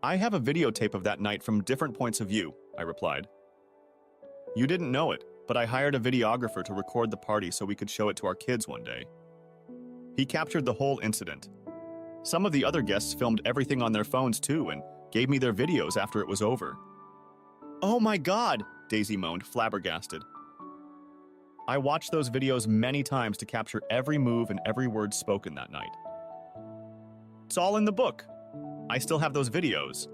I have a videotape of that night from different points of view, I replied. You didn't know it, but I hired a videographer to record the party so we could show it to our kids one day. He captured the whole incident. Some of the other guests filmed everything on their phones too and gave me their videos after it was over. Oh my God, Daisy moaned, flabbergasted. I watched those videos many times to capture every move and every word spoken that night. It's all in the book. I still have those videos.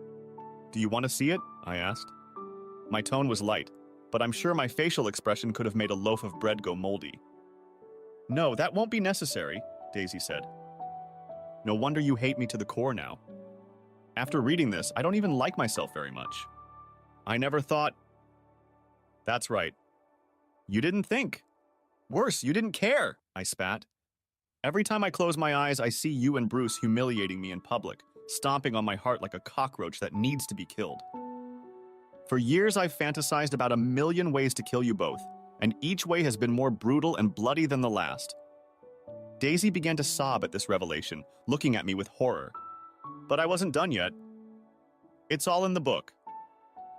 Do you want to see it? I asked. My tone was light, but I'm sure my facial expression could have made a loaf of bread go moldy. No, that won't be necessary, Daisy said. No wonder you hate me to the core now. After reading this, I don't even like myself very much. I never thought... That's right. You didn't think. Worse, you didn't care, I spat. Every time I close my eyes, I see you and Bruce humiliating me in public, stomping on my heart like a cockroach that needs to be killed. For years, I've fantasized about 1,000,000 ways to kill you both, and each way has been more brutal and bloody than the last. Daisy began to sob at this revelation, looking at me with horror. But I wasn't done yet. It's all in the book.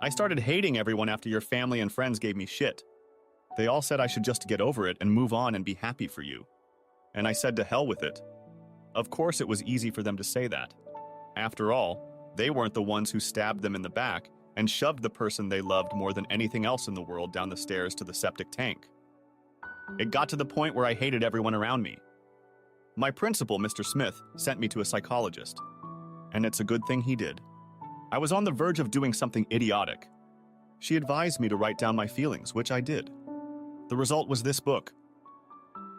I started hating everyone after your family and friends gave me shit. They all said I should just get over it and move on and be happy for you. And I said to hell with it. Of course it was easy for them to say that. After all, they weren't the ones who stabbed them in the back and shoved the person they loved more than anything else in the world down the stairs to the septic tank. It got to the point where I hated everyone around me. My principal, Mr. Smith, sent me to a psychologist. And it's a good thing he did. I was on the verge of doing something idiotic. She advised me to write down my feelings, which I did. The result was this book.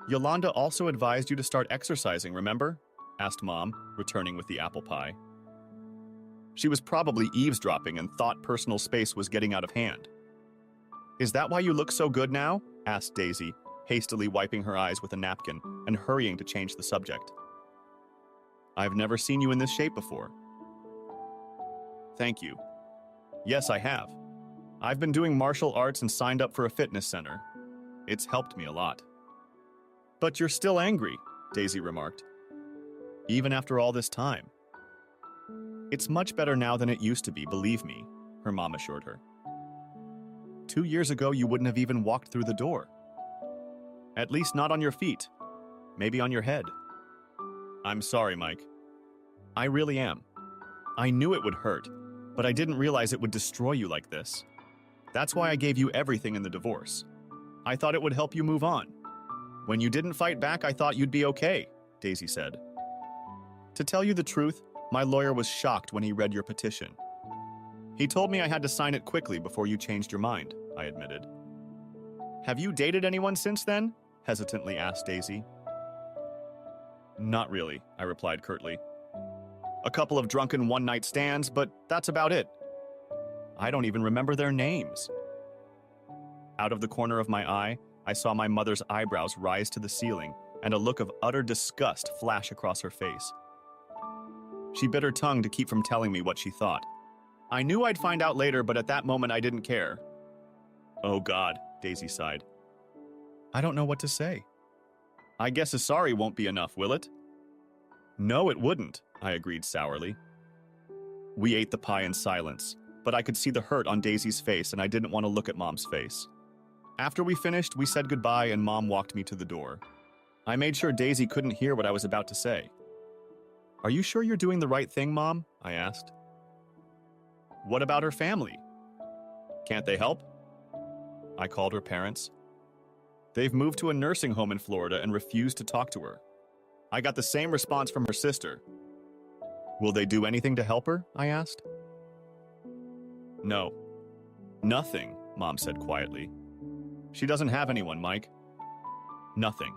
Yolanda also advised you to start exercising, remember? Asked Mom, returning with the apple pie. She was probably eavesdropping and thought personal space was getting out of hand. Is that why you look so good now? Asked Daisy, hastily wiping her eyes with a napkin and hurrying to change the subject. I've never seen you in this shape before. Thank you. Yes, I have. I've been doing martial arts and signed up for a fitness center. It's helped me a lot. But you're still angry, Daisy remarked. Even after all this time. It's much better now than it used to be, believe me, her mom assured her. 2 years ago, you wouldn't have even walked through the door. At least not on your feet. Maybe on your head. I'm sorry, Mike. I really am. I knew it would hurt, but I didn't realize it would destroy you like this. That's why I gave you everything in the divorce. I thought it would help you move on. When you didn't fight back, I thought you'd be okay, Daisy said. To tell you the truth, my lawyer was shocked when he read your petition. He told me I had to sign it quickly before you changed your mind, I admitted. Have you dated anyone since then? Hesitantly asked Daisy. Not really, I replied curtly. A couple of drunken one-night stands, but that's about it. I don't even remember their names. Out of the corner of my eye, I saw my mother's eyebrows rise to the ceiling and a look of utter disgust flash across her face. She bit her tongue to keep from telling me what she thought. I knew I'd find out later, but at that moment I didn't care. Oh God, Daisy sighed. I don't know what to say. I guess a sorry won't be enough, will it? No, it wouldn't, I agreed sourly. We ate the pie in silence, but I could see the hurt on Daisy's face and I didn't want to look at Mom's face. After we finished, we said goodbye and Mom walked me to the door. I made sure Daisy couldn't hear what I was about to say. Are you sure you're doing the right thing, Mom? I asked. What about her family? Can't they help? I called her parents. They've moved to a nursing home in Florida and refused to talk to her. I got the same response from her sister. Will they do anything to help her? I asked. No. Nothing, Mom said quietly. She doesn't have anyone, Mike. Nothing.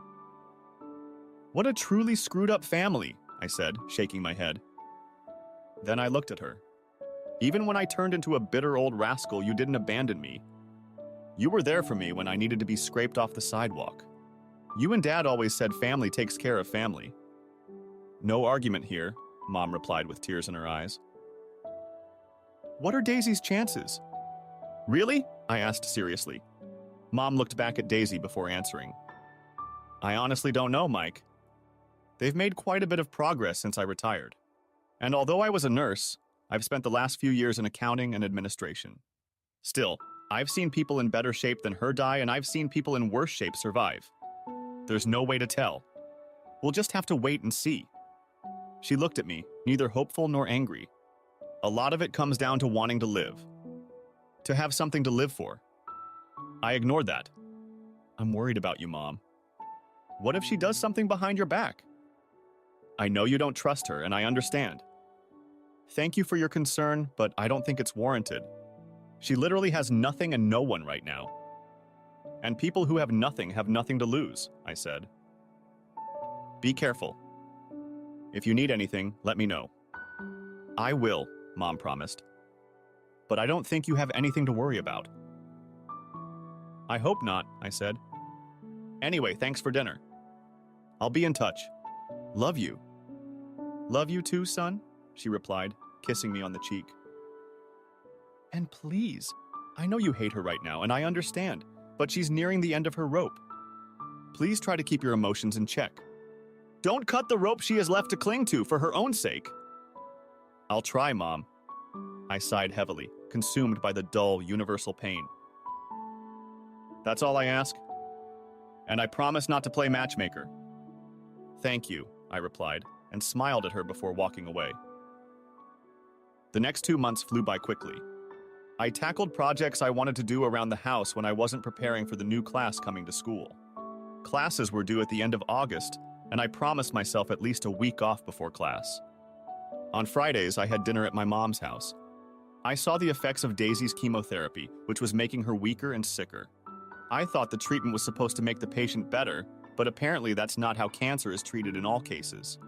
What a truly screwed up family, I said, shaking my head. Then I looked at her. Even when I turned into a bitter old rascal, you didn't abandon me. You were there for me when I needed to be scraped off the sidewalk. You and Dad always said family takes care of family. No argument here, Mom replied with tears in her eyes. What are Daisy's chances? Really? I asked seriously. Mom looked back at Daisy before answering. I honestly don't know, Mike. They've made quite a bit of progress since I retired. And although I was a nurse, I've spent the last few years in accounting and administration. Still, I've seen people in better shape than her die, and I've seen people in worse shape survive. There's no way to tell. We'll just have to wait and see. She looked at me, neither hopeful nor angry. A lot of it comes down to wanting to live. To have something to live for. I ignored that. I'm worried about you, Mom. What if she does something behind your back? I know you don't trust her, and I understand. Thank you for your concern, but I don't think it's warranted. She literally has nothing and no one right now. And people who have nothing to lose, I said. Be careful. If you need anything, let me know. I will, Mom promised. But I don't think you have anything to worry about. I hope not, I said. Anyway, thanks for dinner. I'll be in touch. Love you. Love you too, son, she replied, kissing me on the cheek. And please, I know you hate her right now, and I understand, but she's nearing the end of her rope. Please try to keep your emotions in check. Don't cut the rope she has left to cling to for her own sake. I'll try, Mom. I sighed heavily, consumed by the dull, universal pain. That's all I ask. And I promise not to play matchmaker. Thank you, I replied, and smiled at her before walking away. The next 2 months flew by quickly. I tackled projects I wanted to do around the house when I wasn't preparing for the new class coming to school. Classes were due at the end of August, and I promised myself at least a week off before class. On Fridays, I had dinner at my mom's house. I saw the effects of Daisy's chemotherapy, which was making her weaker and sicker. I thought the treatment was supposed to make the patient better, but apparently that's not how cancer is treated in all cases.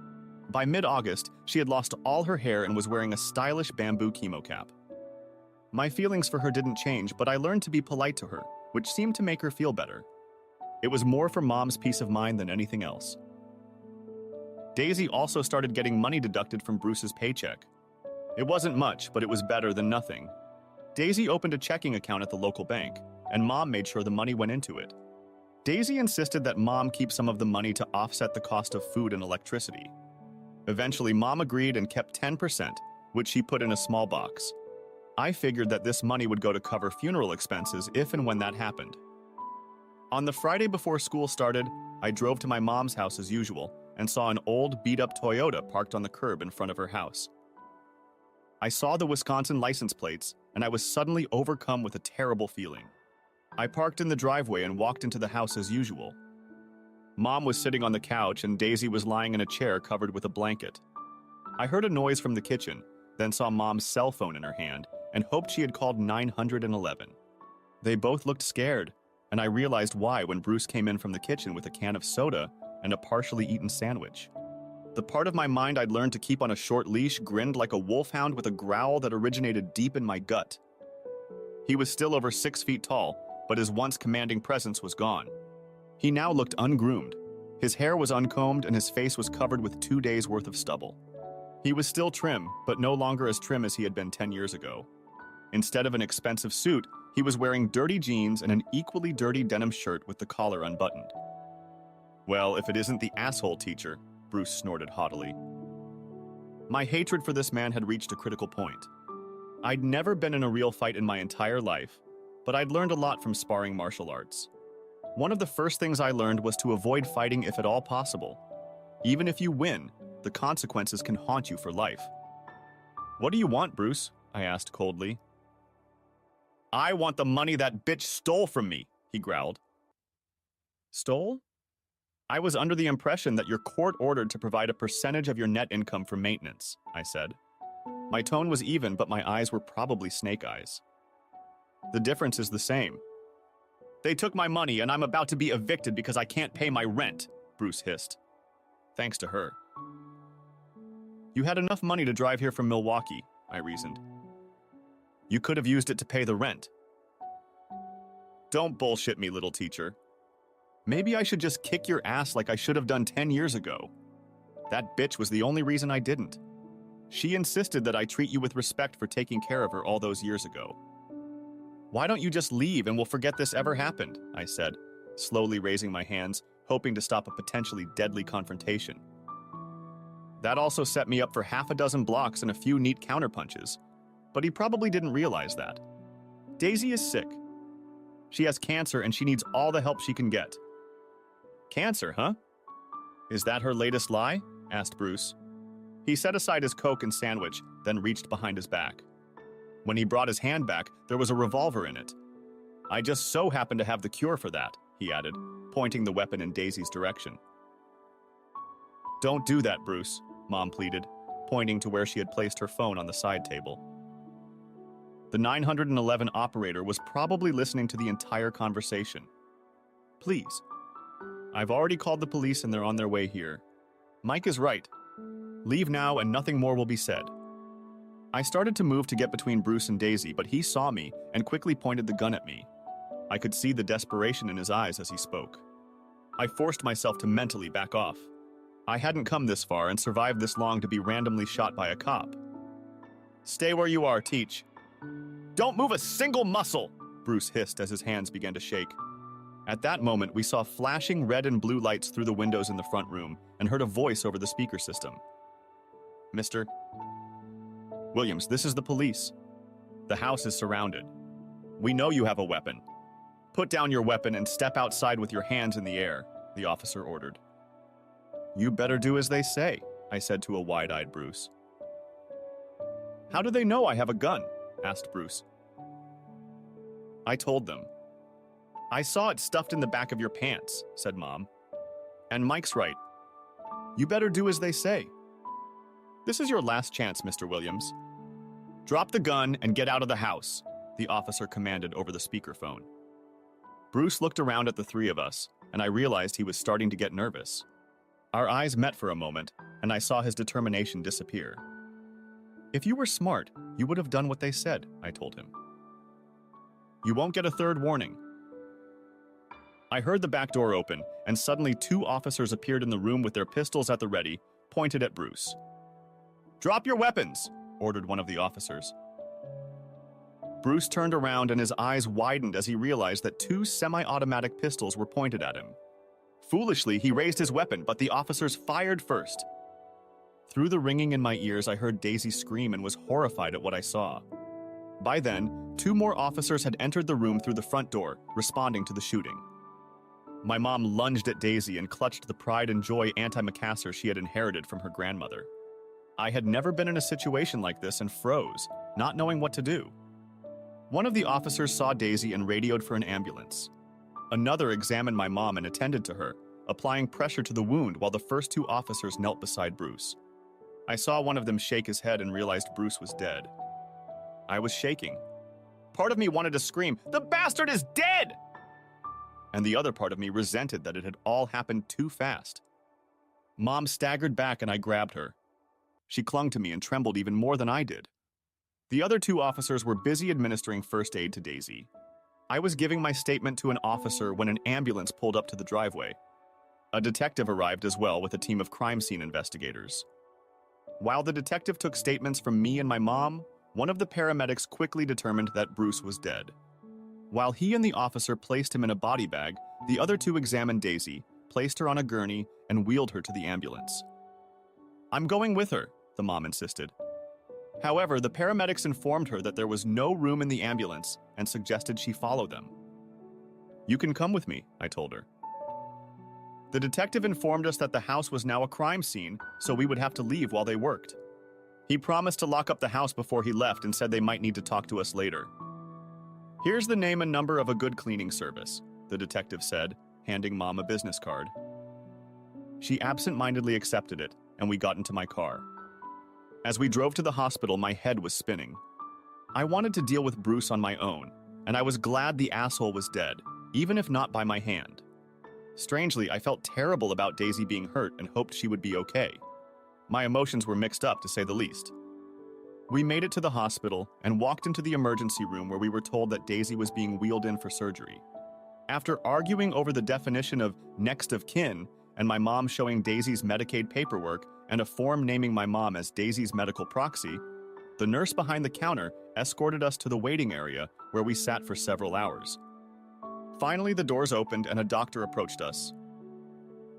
By mid-August, she had lost all her hair and was wearing a stylish bamboo chemo cap. My feelings for her didn't change, but I learned to be polite to her, which seemed to make her feel better. It was more for Mom's peace of mind than anything else. Daisy also started getting money deducted from Bruce's paycheck. It wasn't much, but it was better than nothing. Daisy opened a checking account at the local bank, and Mom made sure the money went into it. Daisy insisted that Mom keep some of the money to offset the cost of food and electricity. Eventually, Mom agreed and kept 10%, which she put in a small box. I figured that this money would go to cover funeral expenses if and when that happened. On the Friday before school started, I drove to my mom's house as usual and saw an old, beat-up Toyota parked on the curb in front of her house. I saw the Wisconsin license plates, and I was suddenly overcome with a terrible feeling. I parked in the driveway and walked into the house as usual. Mom was sitting on the couch, and Daisy was lying in a chair covered with a blanket. I heard a noise from the kitchen, then saw Mom's cell phone in her hand, and hoped she had called 911. They both looked scared, and I realized why when Bruce came in from the kitchen with a can of soda and a partially eaten sandwich. The part of my mind I'd learned to keep on a short leash grinned like a wolfhound with a growl that originated deep in my gut. He was still over 6 feet tall, but his once commanding presence was gone. He now looked ungroomed. His hair was uncombed and his face was covered with 2 days' worth of stubble. He was still trim, but no longer as trim as he had been 10 years ago. Instead of an expensive suit, he was wearing dirty jeans and an equally dirty denim shirt with the collar unbuttoned. Well, if it isn't the asshole teacher, Bruce snorted haughtily. My hatred for this man had reached a critical point. I'd never been in a real fight in my entire life, but I'd learned a lot from sparring martial arts. One of the first things I learned was to avoid fighting if at all possible. Even if you win, the consequences can haunt you for life. What do you want, Bruce? I asked coldly. I want the money that bitch stole from me, he growled. Stole? I was under the impression that your court ordered to provide a percentage of your net income for maintenance, I said. My tone was even, but my eyes were probably snake eyes. The difference is the same. They took my money and I'm about to be evicted because I can't pay my rent, Bruce hissed. Thanks to her. You had enough money to drive here from Milwaukee, I reasoned. You could have used it to pay the rent. Don't bullshit me, little teacher. Maybe I should just kick your ass like I should have done 10 years ago. That bitch was the only reason I didn't. She insisted that I treat you with respect for taking care of her all those years ago. Why don't you just leave and we'll forget this ever happened, I said, slowly raising my hands, hoping to stop a potentially deadly confrontation. That also set me up for half a dozen blocks and a few neat counterpunches, but he probably didn't realize that. Daisy is sick. She has cancer and she needs all the help she can get. Cancer, huh? Is that her latest lie? Asked Bruce. He set aside his Coke and sandwich, then reached behind his back. When he brought his hand back, there was a revolver in it. I just so happened to have the cure for that, he added, pointing the weapon in Daisy's direction. Don't do that, Bruce, Mom pleaded, pointing to where she had placed her phone on the side table. The 911 operator was probably listening to the entire conversation. Please. I've already called the police and they're on their way here. Mike is right. Leave now and nothing more will be said. I started to move to get between Bruce and Daisy, but he saw me and quickly pointed the gun at me. I could see the desperation in his eyes as he spoke. I forced myself to mentally back off. I hadn't come this far and survived this long to be randomly shot by a cop. Stay where you are, Teach. Don't move a single muscle, Bruce hissed as his hands began to shake. At that moment, we saw flashing red and blue lights through the windows in the front room and heard a voice over the speaker system. Mr. Williams, this is the police. The house is surrounded. We know you have a weapon. Put down your weapon and step outside with your hands in the air, the officer ordered. You better do as they say, I said to a wide-eyed Bruce. How do they know I have a gun? Asked Bruce. I told them. I saw it stuffed in the back of your pants, said Mom. And Mike's right. You better do as they say. This is your last chance, Mr. Williams. Drop the gun and get out of the house, the officer commanded over the speakerphone. Bruce looked around at the three of us, and I realized he was starting to get nervous. Our eyes met for a moment, and I saw his determination disappear. If you were smart, you would have done what they said, I told him. You won't get a third warning. I heard the back door open, and suddenly 2 officers appeared in the room with their pistols at the ready, pointed at Bruce. Drop your weapons, ordered one of the officers. Bruce turned around and his eyes widened as he realized that 2 semi-automatic pistols were pointed at him. Foolishly, he raised his weapon, but the officers fired first. Through the ringing in my ears, I heard Daisy scream and was horrified at what I saw. By then, 2 more officers had entered the room through the front door, responding to the shooting. My mom lunged at Daisy and clutched the pride and joy antimacassar she had inherited from her grandmother. I had never been in a situation like this and froze, not knowing what to do. One of the officers saw Daisy and radioed for an ambulance. Another examined my mom and attended to her, applying pressure to the wound while the first 2 officers knelt beside Bruce. I saw one of them shake his head and realized Bruce was dead. I was shaking. Part of me wanted to scream, "The bastard is dead!" And the other part of me resented that it had all happened too fast. Mom staggered back and I grabbed her. She clung to me and trembled even more than I did. The other 2 officers were busy administering first aid to Daisy. I was giving my statement to an officer when an ambulance pulled up to the driveway. A detective arrived as well with a team of crime scene investigators. While the detective took statements from me and my mom, one of the paramedics quickly determined that Bruce was dead. While he and the officer placed him in a body bag, the other 2 examined Daisy, placed her on a gurney, and wheeled her to the ambulance. I'm going with her, the mom insisted. However, the paramedics informed her that there was no room in the ambulance and suggested she follow them. You can come with me, I told her. The detective informed us that the house was now a crime scene, so we would have to leave while they worked. He promised to lock up the house before he left and said they might need to talk to us later. Here's the name and number of a good cleaning service, the detective said, handing Mom a business card. She absent-mindedly accepted it, and we got into my car. As we drove to the hospital, my head was spinning. I wanted to deal with Bruce on my own, and I was glad the asshole was dead, even if not by my hand. Strangely, I felt terrible about Daisy being hurt and hoped she would be okay. My emotions were mixed up, to say the least. We made it to the hospital and walked into the emergency room where we were told that Daisy was being wheeled in for surgery. After arguing over the definition of next of kin and my mom showing Daisy's Medicaid paperwork, and a form naming my mom as Daisy's medical proxy, the nurse behind the counter escorted us to the waiting area where we sat for several hours. Finally, the doors opened and a doctor approached us.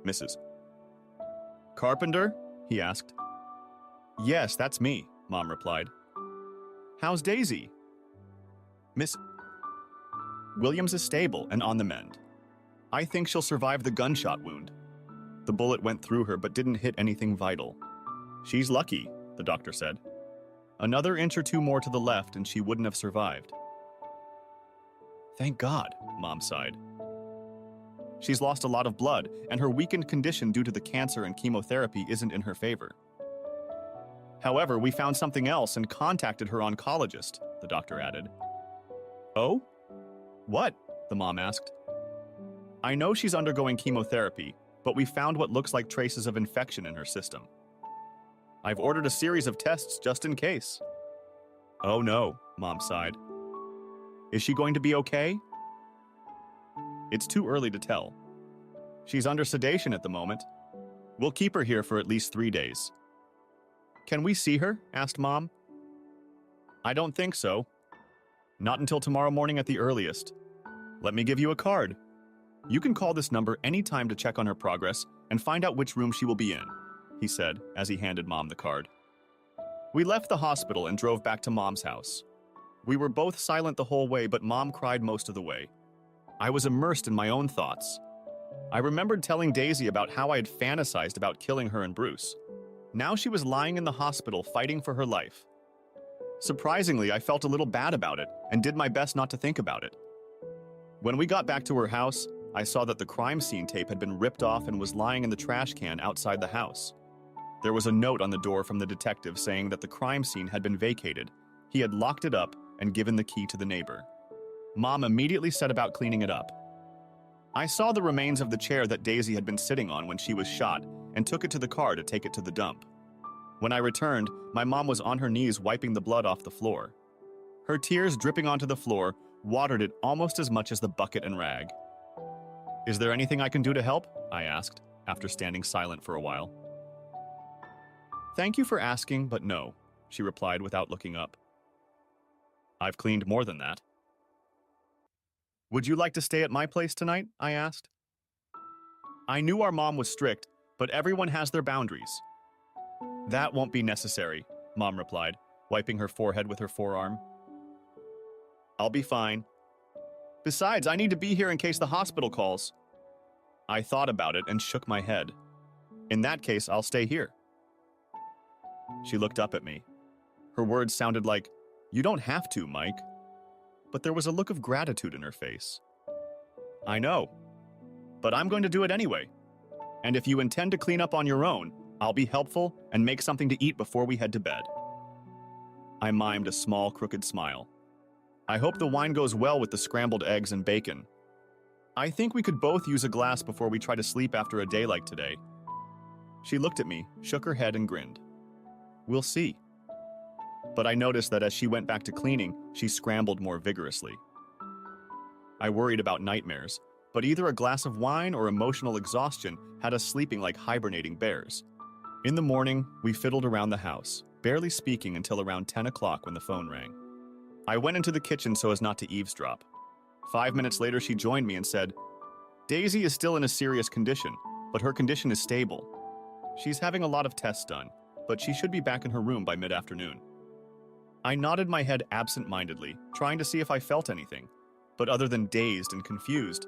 "Mrs. Carpenter?" he asked. "Yes, that's me," Mom replied. "How's Daisy?" "Miss Williams is stable and on the mend. I think she'll survive the gunshot wound. The bullet went through her but didn't hit anything vital. She's lucky," the doctor said. "Another inch or two more to the left and she wouldn't have survived." "Thank God," Mom sighed. "She's lost a lot of blood, and her weakened condition due to the cancer and chemotherapy isn't in her favor. However, we found something else and contacted her oncologist," the doctor added. "Oh? What?" the mom asked. "I know she's undergoing chemotherapy, but we found what looks like traces of infection in her system. I've ordered a series of tests just in case." "Oh no," Mom sighed. "Is she going to be okay?" "It's too early to tell. She's under sedation at the moment. We'll keep her here for at least 3 days." "Can we see her?" asked Mom. "I don't think so. Not until tomorrow morning at the earliest. Let me give you a card. You can call this number anytime to check on her progress and find out which room she will be in," he said as he handed Mom the card. We left the hospital and drove back to Mom's house. We were both silent the whole way, but Mom cried most of the way. I was immersed in my own thoughts. I remembered telling Daisy about how I had fantasized about killing her and Bruce. Now she was lying in the hospital fighting for her life. Surprisingly, I felt a little bad about it and did my best not to think about it. When we got back to her house, I saw that the crime scene tape had been ripped off and was lying in the trash can outside the house. There was a note on the door from the detective saying that the crime scene had been vacated. He had locked it up and given the key to the neighbor. Mom immediately set about cleaning it up. I saw the remains of the chair that Daisy had been sitting on when she was shot and took it to the car to take it to the dump. When I returned, my mom was on her knees wiping the blood off the floor. Her tears dripping onto the floor watered it almost as much as the bucket and rag. "Is there anything I can do to help?" I asked, after standing silent for a while. "Thank you for asking, but no," she replied without looking up. "I've cleaned more than that." "Would you like to stay at my place tonight?" I asked. I knew our mom was strict, but everyone has their boundaries. "That won't be necessary," Mom replied, wiping her forehead with her forearm. "I'll be fine. Besides, I need to be here in case the hospital calls." I thought about it and shook my head. "In that case, I'll stay here." She looked up at me. Her words sounded like, "You don't have to, Mike." But there was a look of gratitude in her face. "I know, but I'm going to do it anyway. And if you intend to clean up on your own, I'll be helpful and make something to eat before we head to bed." I mimed a small, crooked smile. "I hope the wine goes well with the scrambled eggs and bacon. I think we could both use a glass before we try to sleep after a day like today." She looked at me, shook her head, and grinned. "We'll see." But I noticed that as she went back to cleaning, she scrambled more vigorously. I worried about nightmares, but either a glass of wine or emotional exhaustion had us sleeping like hibernating bears. In the morning, we fiddled around the house, barely speaking until around 10 o'clock when the phone rang. I went into the kitchen so as not to eavesdrop. 5 minutes later, she joined me and said, "Daisy is still in a serious condition, but her condition is stable. She's having a lot of tests done, but she should be back in her room by mid-afternoon." I nodded my head absent-mindedly, trying to see if I felt anything, but other than dazed and confused,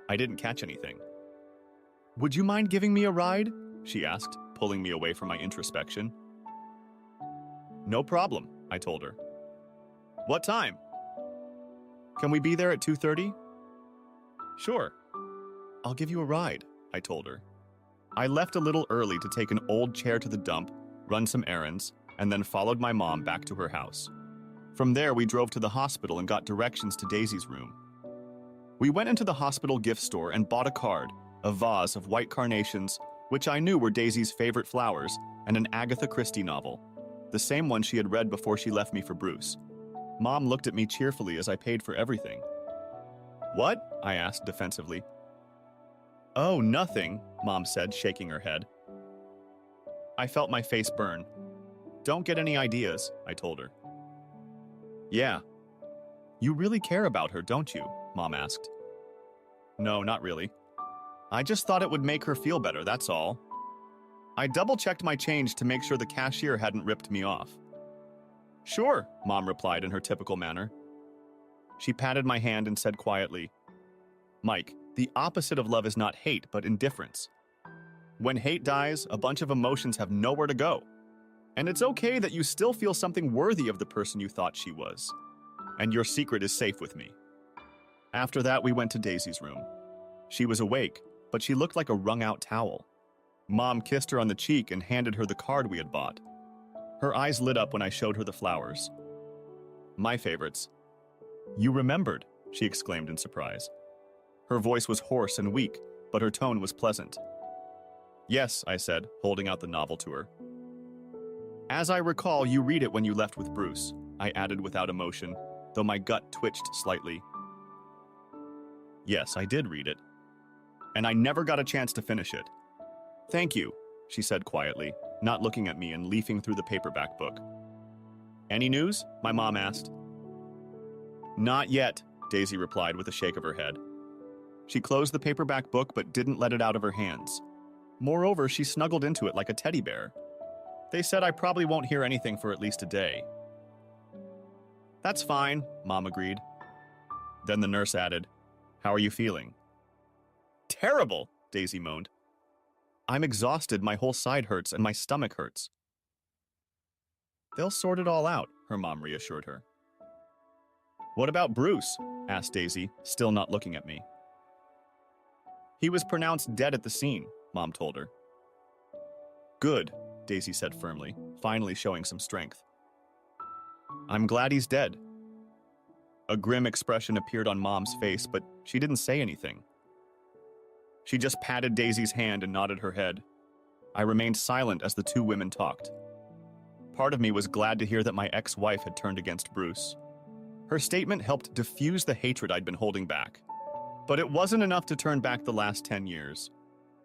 I didn't catch anything. "Would you mind giving me a ride?" she asked, pulling me away from my introspection. "No problem," I told her. "What time?" "Can we be there at 2:30? "Sure." "I'll give you a ride," I told her. I left a little early to take an old chair to the dump, run some errands, and then followed my mom back to her house. From there, we drove to the hospital and got directions to Daisy's room. We went into the hospital gift store and bought a card, a vase of white carnations, which I knew were Daisy's favorite flowers, and an Agatha Christie novel, the same one she had read before she left me for Bruce. Mom looked at me cheerfully as I paid for everything. "What?" I asked defensively. "Oh, nothing," Mom said, shaking her head. I felt my face burn. Don't get any ideas, I told her. Yeah. You really care about her, don't you? Mom asked. No, not really. I just thought it would make her feel better, that's all. I double-checked my change to make sure the cashier hadn't ripped me off. Sure, Mom replied in her typical manner. She patted my hand and said quietly, Mike, the opposite of love is not hate, but indifference. When hate dies, a bunch of emotions have nowhere to go. And it's okay that you still feel something worthy of the person you thought she was. And your secret is safe with me. After that, we went to Daisy's room. She was awake, but she looked like a wrung-out towel. Mom kissed her on the cheek and handed her the card we had bought. Her eyes lit up when I showed her the flowers. My favorites. You remembered, she exclaimed in surprise. Her voice was hoarse and weak, but her tone was pleasant. Yes, I said, holding out the novel to her. As I recall, you read it when you left with Bruce, I added without emotion, though my gut twitched slightly. Yes, I did read it. And I never got a chance to finish it. Thank you, she said quietly, not looking at me and leafing through the paperback book. Any news? My mom asked. Not yet, Daisy replied with a shake of her head. She closed the paperback book but didn't let it out of her hands. Moreover, she snuggled into it like a teddy bear. They said I probably won't hear anything for at least a day. That's fine, Mom agreed. Then the nurse added, How are you feeling? Terrible, Daisy moaned. I'm exhausted, my whole side hurts, and my stomach hurts. They'll sort it all out, her mom reassured her. What about Bruce? Asked Daisy, still not looking at me. He was pronounced dead at the scene, Mom told her. Good, Daisy said firmly, finally showing some strength. I'm glad he's dead. A grim expression appeared on Mom's face, but she didn't say anything. She just patted Daisy's hand and nodded her head. I remained silent as the two women talked. Part of me was glad to hear that my ex-wife had turned against Bruce. Her statement helped diffuse the hatred I'd been holding back. But it wasn't enough to turn back the last 10 years.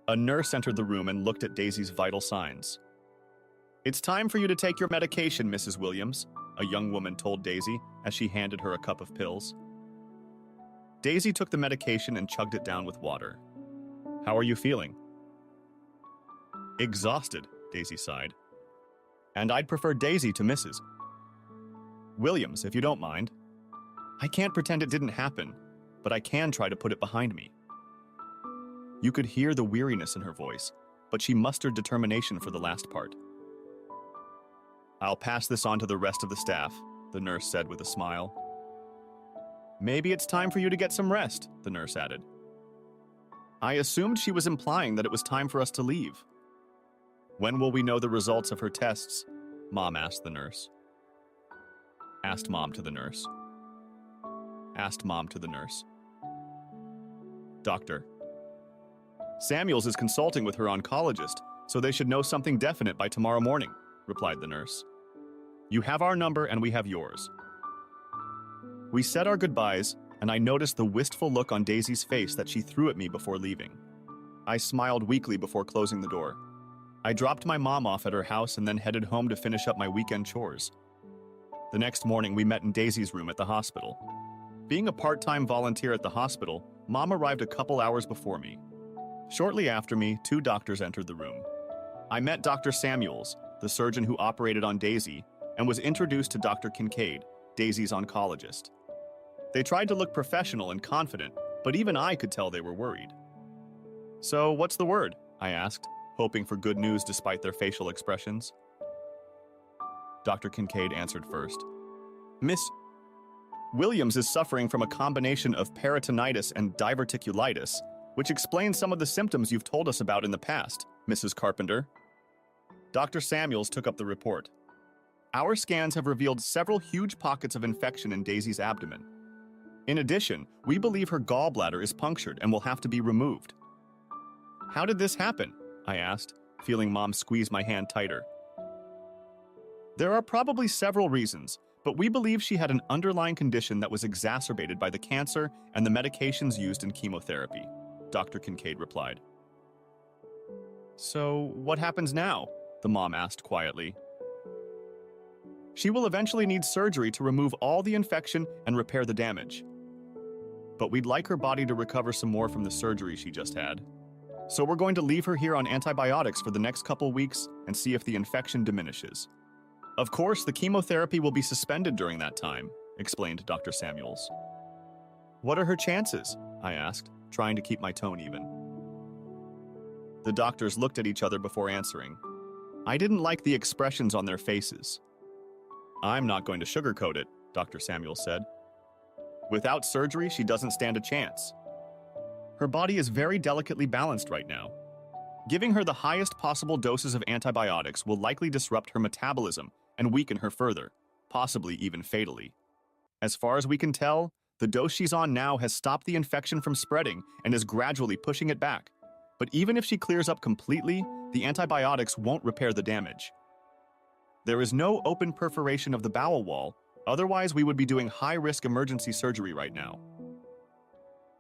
A nurse entered the room and looked at Daisy's vital signs. It's time for you to take your medication, Mrs. Williams, a young woman told Daisy as she handed her a cup of pills. Daisy took the medication and chugged it down with water. How are you feeling? Exhausted, Daisy sighed. And I'd prefer Daisy to Mrs. Williams, if you don't mind. I can't pretend it didn't happen, but I can try to put it behind me. You could hear the weariness in her voice, but she mustered determination for the last part. I'll pass this on to the rest of the staff, the nurse said with a smile. Maybe it's time for you to get some rest, the nurse added. I assumed she was implying that it was time for us to leave. When will we know the results of her tests? Mom asked the nurse. Asked Mom to the nurse. Asked Mom to the nurse. Doctor. Samuels is consulting with her oncologist, so they should know something definite by tomorrow morning, replied the nurse. You have our number and we have yours. We said our goodbyes, and I noticed the wistful look on Daisy's face that she threw at me before leaving. I smiled weakly before closing the door. I dropped my mom off at her house and then headed home to finish up my weekend chores. The next morning, we met in Daisy's room at the hospital. Being a part-time volunteer at the hospital, Mom arrived a couple hours before me. Shortly after me, two doctors entered the room. I met Dr. Samuels, the surgeon who operated on Daisy, and was introduced to Dr. Kincaid, Daisy's oncologist. They tried to look professional and confident, but even I could tell they were worried. So, what's the word? I asked, hoping for good news despite their facial expressions. Dr. Kincaid answered first. Miss Williams is suffering from a combination of peritonitis and diverticulitis, which explains some of the symptoms you've told us about in the past, Mrs. Carpenter. Dr. Samuels took up the report. Our scans have revealed several huge pockets of infection in Daisy's abdomen. In addition, we believe her gallbladder is punctured and will have to be removed. How did this happen? I asked, feeling Mom squeeze my hand tighter. There are probably several reasons, but we believe she had an underlying condition that was exacerbated by the cancer and the medications used in chemotherapy, Dr. Kincaid replied. So, what happens now? the mom asked quietly. She will eventually need surgery to remove all the infection and repair the damage. But we'd like her body to recover some more from the surgery she just had. So we're going to leave her here on antibiotics for the next couple weeks and see if the infection diminishes. Of course, the chemotherapy will be suspended during that time, explained Dr. Samuels. What are her chances? I asked, trying to keep my tone even. The doctors looked at each other before answering. I didn't like the expressions on their faces. I'm not going to sugarcoat it, Dr. Samuels said. Without surgery, she doesn't stand a chance. Her body is very delicately balanced right now. Giving her the highest possible doses of antibiotics will likely disrupt her metabolism and weaken her further, possibly even fatally. As far as we can tell, the dose she's on now has stopped the infection from spreading and is gradually pushing it back. But even if she clears up completely, the antibiotics won't repair the damage. There is no open perforation of the bowel wall, otherwise we would be doing high-risk emergency surgery right now.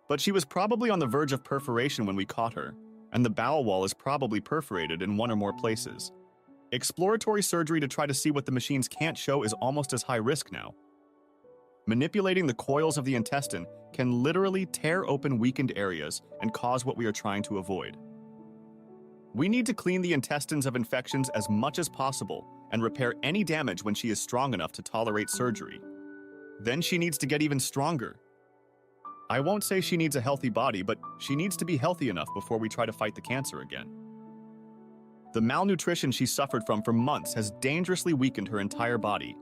But she was probably on the verge of perforation when we caught her, and the bowel wall is probably perforated in one or more places. Exploratory surgery to try to see what the machines can't show is almost as high risk now. Manipulating the coils of the intestine can literally tear open weakened areas and cause what we are trying to avoid. We need to clean the intestines of infections as much as possible and repair any damage when she is strong enough to tolerate surgery. Then she needs to get even stronger. I won't say she needs a healthy body, but she needs to be healthy enough before we try to fight the cancer again. The malnutrition she suffered from for months has dangerously weakened her entire body.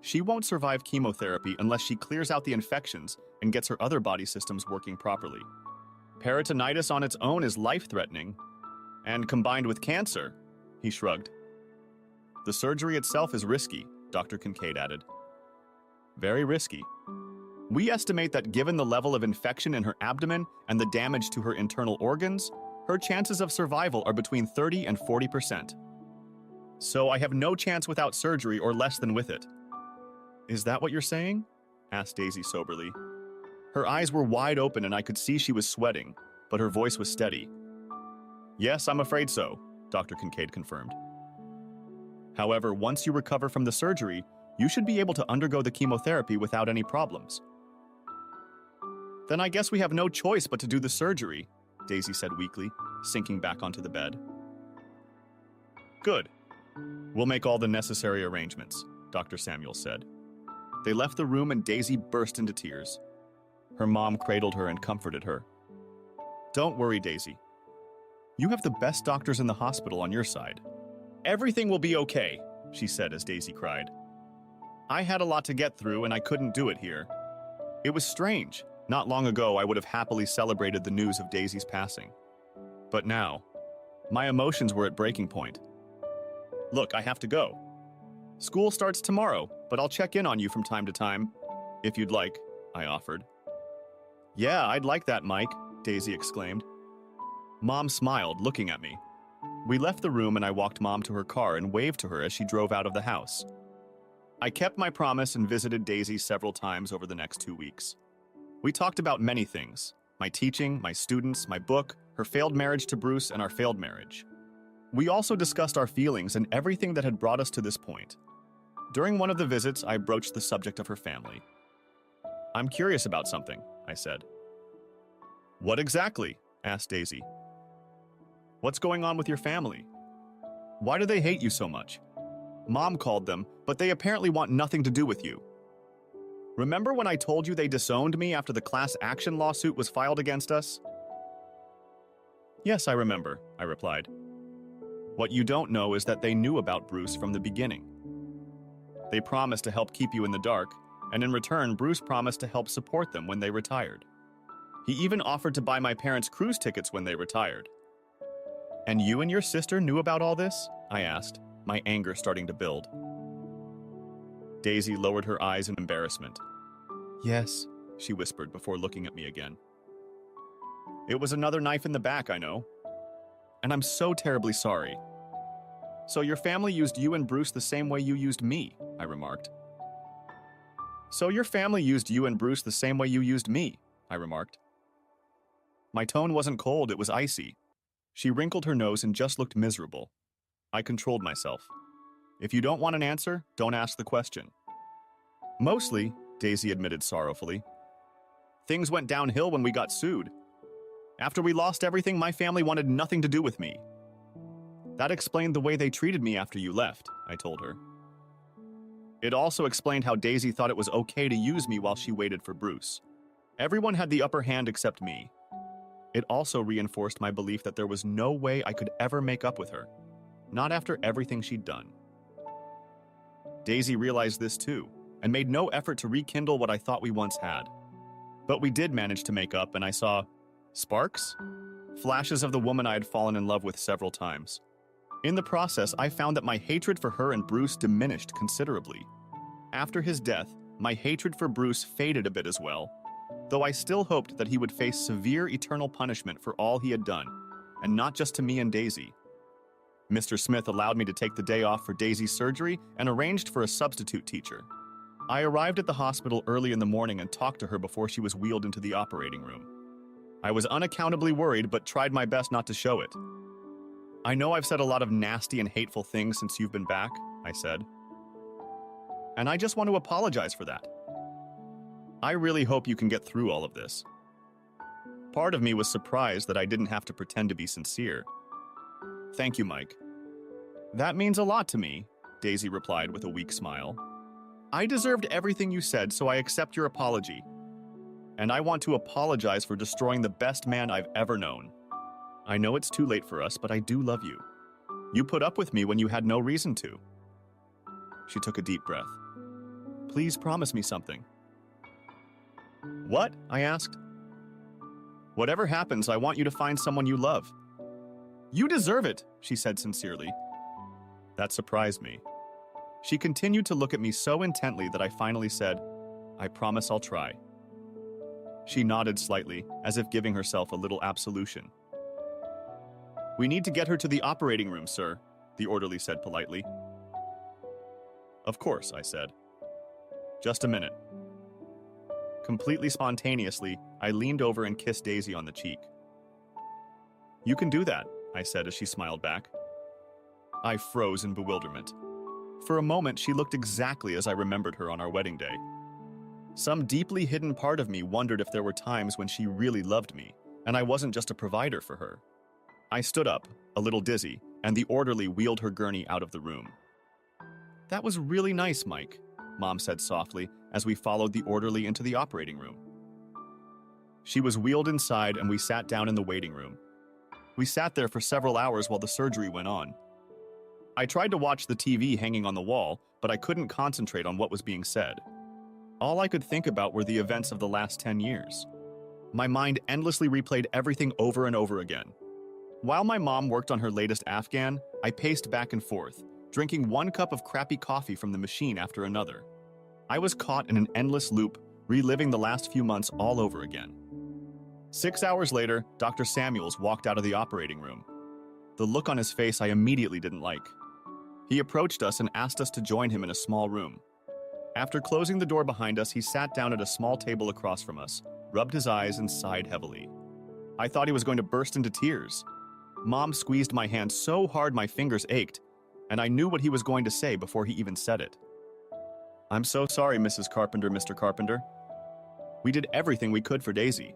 She won't survive chemotherapy unless she clears out the infections and gets her other body systems working properly. Peritonitis on its own is life-threatening, and combined with cancer, he shrugged. The surgery itself is risky, Dr. Kincaid added. Very risky. We estimate that given the level of infection in her abdomen and the damage to her internal organs, her chances of survival are between 30 and 40%. So I have no chance without surgery or less than with it. Is that what you're saying? Asked Daisy soberly. Her eyes were wide open and I could see she was sweating, but her voice was steady. Yes, I'm afraid so, Dr. Kincaid confirmed. However, once you recover from the surgery, you should be able to undergo the chemotherapy without any problems. Then I guess we have no choice but to do the surgery, Daisy said weakly, sinking back onto the bed. Good. We'll make all the necessary arrangements, Dr. Samuel said. They left the room and Daisy burst into tears. Her mom cradled her and comforted her. Don't worry, Daisy. You have the best doctors in the hospital on your side. Everything will be okay, she said as Daisy cried. I had a lot to get through and I couldn't do it here. It was strange. Not long ago, I would have happily celebrated the news of Daisy's passing. But now, my emotions were at breaking point. Look, I have to go. School starts tomorrow, but I'll check in on you from time to time, if you'd like, I offered. Yeah, I'd like that, Mike, Daisy exclaimed. Mom smiled, looking at me. We left the room and I walked Mom to her car and waved to her as she drove out of the house. I kept my promise and visited Daisy several times over the next 2 weeks. We talked about many things: my teaching, my students, my book, her failed marriage to Bruce, and our failed marriage. We also discussed our feelings and everything that had brought us to this point. During one of the visits, I broached the subject of her family. I'm curious about something, I said. What exactly? Asked Daisy. What's going on with your family? Why do they hate you so much? Mom called them, but they apparently want nothing to do with you. Remember when I told you they disowned me after the class action lawsuit was filed against us? Yes, I remember, I replied. What you don't know is that they knew about Bruce from the beginning. They promised to help keep you in the dark, and in return, Bruce promised to help support them when they retired. He even offered to buy my parents cruise tickets when they retired. And you and your sister knew about all this? I asked, my anger starting to build. Daisy lowered her eyes in embarrassment. Yes, she whispered before looking at me again. It was another knife in the back, I know. And I'm so terribly sorry. So your family used you and Bruce the same way you used me, I remarked. So your family used you and Bruce the same way you used me, I remarked. My tone wasn't cold, it was icy. She wrinkled her nose and just looked miserable. I controlled myself. If you don't want an answer, don't ask the question. Mostly, Daisy admitted sorrowfully. Things went downhill when we got sued. After we lost everything, my family wanted nothing to do with me. That explained the way they treated me after you left, I told her. It also explained how Daisy thought it was okay to use me while she waited for Bruce. Everyone had the upper hand except me. It also reinforced my belief that there was no way I could ever make up with her, not after everything she'd done. Daisy realized this too, and made no effort to rekindle what I thought we once had. But we did manage to make up, and I saw sparks? Flashes of the woman I had fallen in love with several times. In the process, I found that my hatred for her and Bruce diminished considerably. After his death, my hatred for Bruce faded a bit as well, though I still hoped that he would face severe eternal punishment for all he had done, and not just to me and Daisy. Mr. Smith allowed me to take the day off for Daisy's surgery and arranged for a substitute teacher. I arrived at the hospital early in the morning and talked to her before she was wheeled into the operating room. I was unaccountably worried, but tried my best not to show it. I know I've said a lot of nasty and hateful things since you've been back, I said. And I just want to apologize for that. I really hope you can get through all of this. Part of me was surprised that I didn't have to pretend to be sincere. Thank you, Mike. That means a lot to me, Daisy replied with a weak smile. I deserved everything you said, so I accept your apology. And I want to apologize for destroying the best man I've ever known. I know it's too late for us, but I do love you. You put up with me when you had no reason to. She took a deep breath. Please promise me something. What? I asked. Whatever happens, I want you to find someone you love. You deserve it, she said sincerely. That surprised me. She continued to look at me so intently that I finally said, I promise I'll try. She nodded slightly, as if giving herself a little absolution. We need to get her to the operating room, sir, the orderly said politely. Of course, I said. Just a minute. Completely spontaneously, I leaned over and kissed Daisy on the cheek. You can do that, I said as she smiled back. I froze in bewilderment. For a moment, she looked exactly as I remembered her on our wedding day. Some deeply hidden part of me wondered if there were times when she really loved me, and I wasn't just a provider for her. I stood up, a little dizzy, and the orderly wheeled her gurney out of the room. That was really nice, Mike, Mom said softly as we followed the orderly into the operating room. She was wheeled inside and we sat down in the waiting room. We sat there for several hours while the surgery went on. I tried to watch the TV hanging on the wall, but I couldn't concentrate on what was being said. All I could think about were the events of the last 10 years. My mind endlessly replayed everything over and over again. While my mom worked on her latest Afghan, I paced back and forth, drinking one cup of crappy coffee from the machine after another. I was caught in an endless loop, reliving the last few months all over again. 6 hours later, Dr. Samuels walked out of the operating room. The look on his face I immediately didn't like. He approached us and asked us to join him in a small room. After closing the door behind us, he sat down at a small table across from us, rubbed his eyes, and sighed heavily. I thought he was going to burst into tears. Mom squeezed my hand so hard my fingers ached, and I knew what he was going to say before he even said it. I'm so sorry, Mrs. Carpenter, Mr. Carpenter. We did everything we could for Daisy.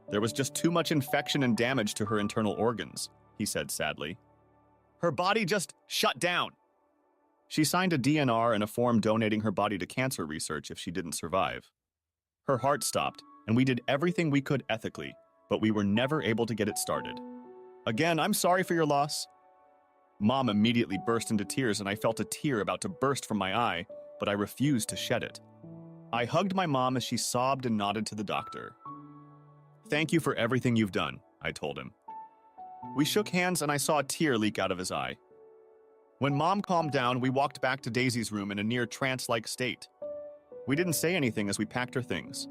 There was just too much infection and damage to her internal organs, he said sadly. Her body just shut down. She signed a DNR and a form donating her body to cancer research if she didn't survive. Her heart stopped, and we did everything we could ethically, but we were never able to get it started. Again, I'm sorry for your loss. Mom immediately burst into tears, and I felt a tear about to burst from my eye, but I refused to shed it. I hugged my mom as she sobbed and nodded to the doctor. Thank you for everything you've done, I told him. We shook hands and I saw a tear leak out of his eye. When Mom calmed down, we walked back to Daisy's room in a near trance-like state. We didn't say anything as we packed her things.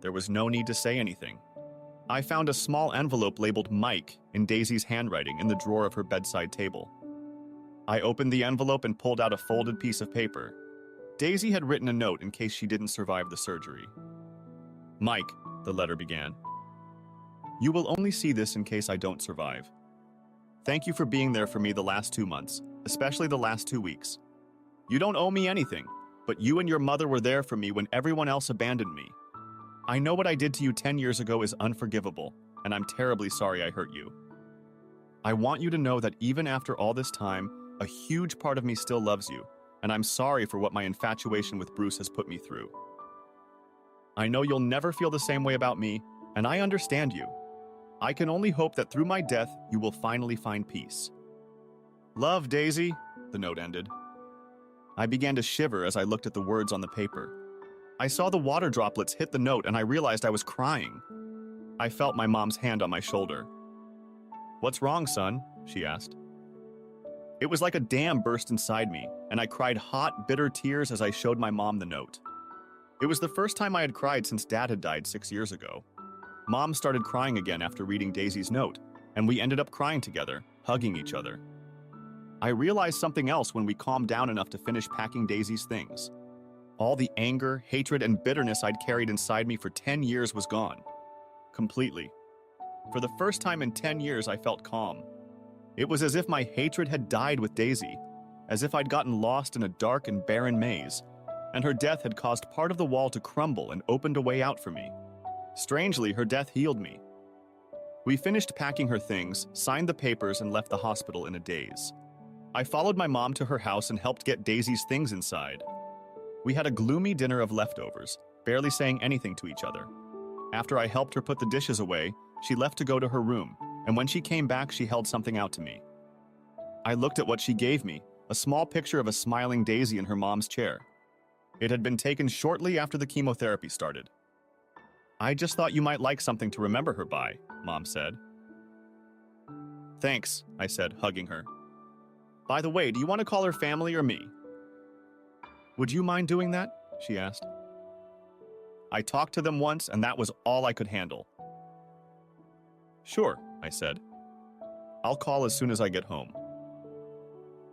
There was no need to say anything. I found a small envelope labeled Mike in Daisy's handwriting in the drawer of her bedside table. I opened the envelope and pulled out a folded piece of paper. Daisy had written a note in case she didn't survive the surgery. Mike, the letter began. You will only see this in case I don't survive. Thank you for being there for me the last 2 months, especially the last 2 weeks. You don't owe me anything, but you and your mother were there for me when everyone else abandoned me. I know what I did to you 10 years ago is unforgivable, and I'm terribly sorry I hurt you. I want you to know that even after all this time, a huge part of me still loves you, and I'm sorry for what my infatuation with Bruce has put me through. I know you'll never feel the same way about me, and I understand you. I can only hope that through my death, you will finally find peace. Love, Daisy, the note ended. I began to shiver as I looked at the words on the paper. I saw the water droplets hit the note and I realized I was crying. I felt my mom's hand on my shoulder. What's wrong, son? She asked. It was like a dam burst inside me, and I cried hot, bitter tears as I showed my mom the note. It was the first time I had cried since Dad had died 6 years ago. Mom started crying again after reading Daisy's note, and we ended up crying together, hugging each other. I realized something else when we calmed down enough to finish packing Daisy's things. All the anger, hatred, and bitterness I'd carried inside me for 10 years was gone. Completely. For the first time in 10 years, I felt calm. It was as if my hatred had died with Daisy, as if I'd gotten lost in a dark and barren maze, and her death had caused part of the wall to crumble and opened a way out for me. Strangely, her death healed me. We finished packing her things, signed the papers, and left the hospital in a daze. I followed my mom to her house and helped get Daisy's things inside. We had a gloomy dinner of leftovers, barely saying anything to each other. After I helped her put the dishes away, she left to go to her room, and when she came back, she held something out to me. I looked at what she gave me, a small picture of a smiling Daisy in her mom's chair. It had been taken shortly after the chemotherapy started. I just thought you might like something to remember her by, Mom said. Thanks, I said, hugging her. By the way, do you want to call her family or me? Would you mind doing that? She asked. I talked to them once, and that was all I could handle. Sure, I said. I'll call as soon as I get home.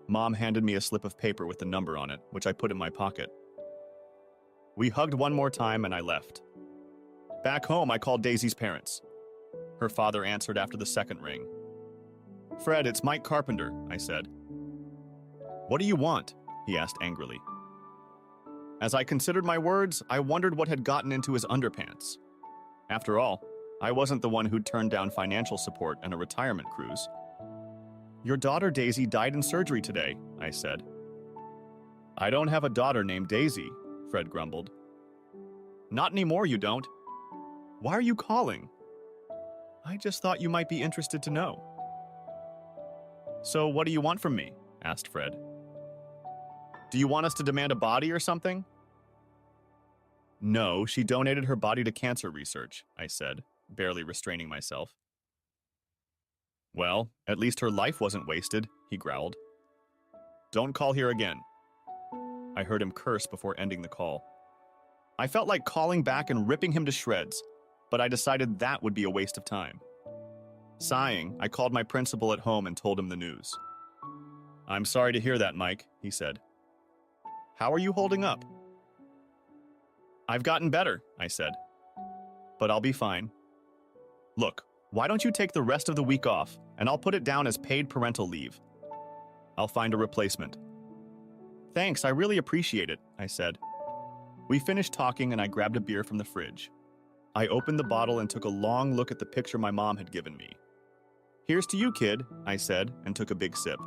Mom handed me a slip of paper with the number on it, which I put in my pocket. We hugged one more time and I left. Back home, I called Daisy's parents. Her father answered after the second ring. Fred, it's Mike Carpenter, I said. What do you want? He asked angrily. As I considered my words, I wondered what had gotten into his underpants. After all, I wasn't the one who'd turned down financial support and a retirement cruise. Your daughter Daisy died in surgery today, I said. I don't have a daughter named Daisy, Fred grumbled. Not anymore, you don't. Why are you calling? I just thought you might be interested to know. So what do you want from me? Asked Fred. Do you want us to demand a body or something? No, she donated her body to cancer research, I said, barely restraining myself. Well, at least her life wasn't wasted, he growled. Don't call here again. I heard him curse before ending the call. I felt like calling back and ripping him to shreds, but I decided that would be a waste of time. Sighing, I called my principal at home and told him the news. I'm sorry to hear that, Mike, he said. How are you holding up? I've gotten better, I said. But I'll be fine. Look, why don't you take the rest of the week off, and I'll put it down as paid parental leave. I'll find a replacement. Thanks, I really appreciate it, I said. We finished talking and I grabbed a beer from the fridge. I opened the bottle and took a long look at the picture my mom had given me. Here's to you, kid, I said, and took a big sip.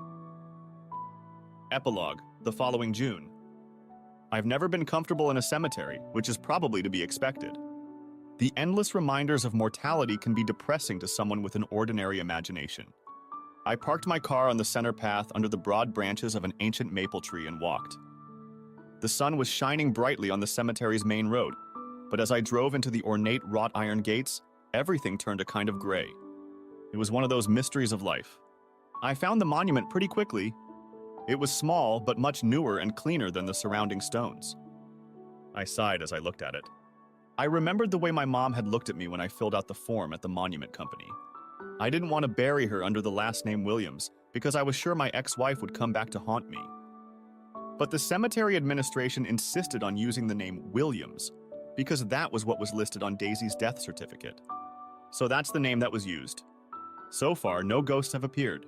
Epilogue, the following June. I've never been comfortable in a cemetery, which is probably to be expected. The endless reminders of mortality can be depressing to someone with an ordinary imagination. I parked my car on the center path under the broad branches of an ancient maple tree and walked. The sun was shining brightly on the cemetery's main road, but as I drove into the ornate wrought iron gates, everything turned a kind of gray. It was one of those mysteries of life. I found the monument pretty quickly. It was small, but much newer and cleaner than the surrounding stones. I sighed as I looked at it. I remembered the way my mom had looked at me when I filled out the form at the monument company. I didn't want to bury her under the last name Williams because I was sure my ex-wife would come back to haunt me. But the cemetery administration insisted on using the name Williams because that was what was listed on Daisy's death certificate. So that's the name that was used. So far, no ghosts have appeared.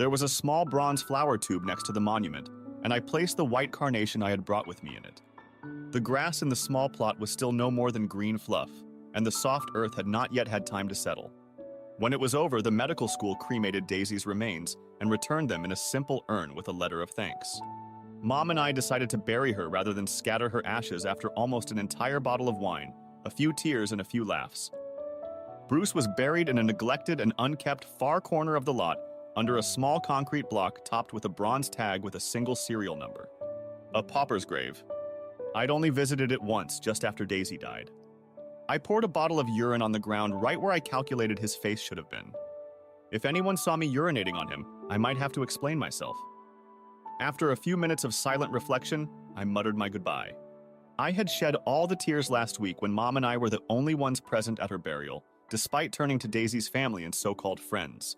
There was a small bronze flower tube next to the monument, and I placed the white carnation I had brought with me in it. The grass in the small plot was still no more than green fluff, and the soft earth had not yet had time to settle. When it was over, the medical school cremated Daisy's remains and returned them in a simple urn with a letter of thanks. Mom and I decided to bury her rather than scatter her ashes after almost an entire bottle of wine, a few tears, and a few laughs. Bruce was buried in a neglected and unkept far corner of the lot under a small concrete block topped with a bronze tag with a single serial number. A pauper's grave. I'd only visited it once, just after Daisy died. I poured a bottle of urine on the ground right where I calculated his face should have been. If anyone saw me urinating on him, I might have to explain myself. After a few minutes of silent reflection, I muttered my goodbye. I had shed all the tears last week when Mom and I were the only ones present at her burial, despite turning to Daisy's family and so-called friends.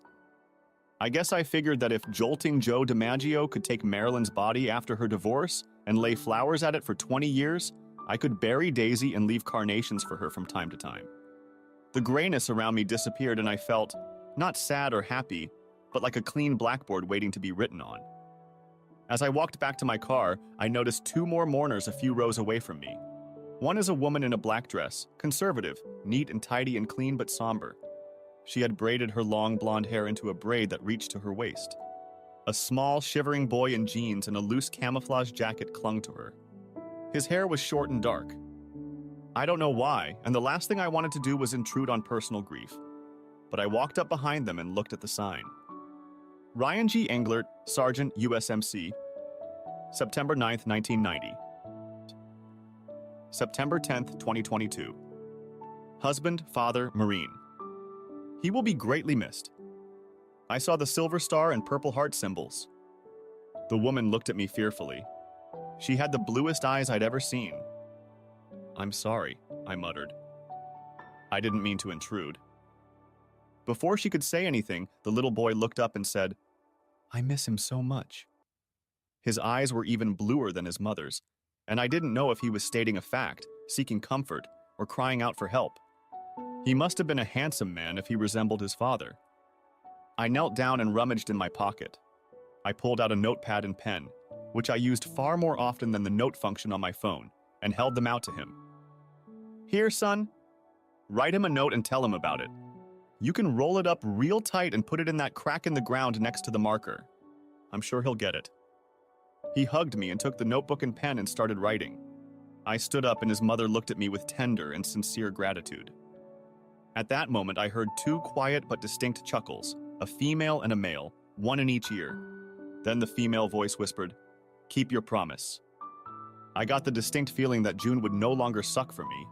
I guess I figured that if jolting Joe DiMaggio could take Marilyn's body after her divorce and lay flowers at it for 20 years, I could bury Daisy and leave carnations for her from time to time. The grayness around me disappeared and I felt, not sad or happy, but like a clean blackboard waiting to be written on. As I walked back to my car, I noticed two more mourners a few rows away from me. One is a woman in a black dress, conservative, neat and tidy and clean but somber. She had braided her long blonde hair into a braid that reached to her waist. A small, shivering boy in jeans and a loose camouflage jacket clung to her. His hair was short and dark. I don't know why, and the last thing I wanted to do was intrude on personal grief. But I walked up behind them and looked at the sign. Ryan G. Englert, Sergeant, USMC, September 9th, 1990. September 10th, 2022. Husband, father, Marine. He will be greatly missed. I saw the silver star and purple heart symbols. The woman looked at me fearfully. She had the bluest eyes I'd ever seen. "I'm sorry," I muttered. I didn't mean to intrude. Before she could say anything, the little boy looked up and said, "I miss him so much." His eyes were even bluer than his mother's, and I didn't know if he was stating a fact, seeking comfort, or crying out for help. He must have been a handsome man if he resembled his father. I knelt down and rummaged in my pocket. I pulled out a notepad and pen, which I used far more often than the note function on my phone, and held them out to him. "Here, son. Write him a note and tell him about it. You can roll it up real tight and put it in that crack in the ground next to the marker. I'm sure he'll get it." He hugged me and took the notebook and pen and started writing. I stood up and his mother looked at me with tender and sincere gratitude. At that moment, I heard two quiet but distinct chuckles, a female and a male, one in each ear. Then the female voice whispered, "Keep your promise." I got the distinct feeling that June would no longer suck for me,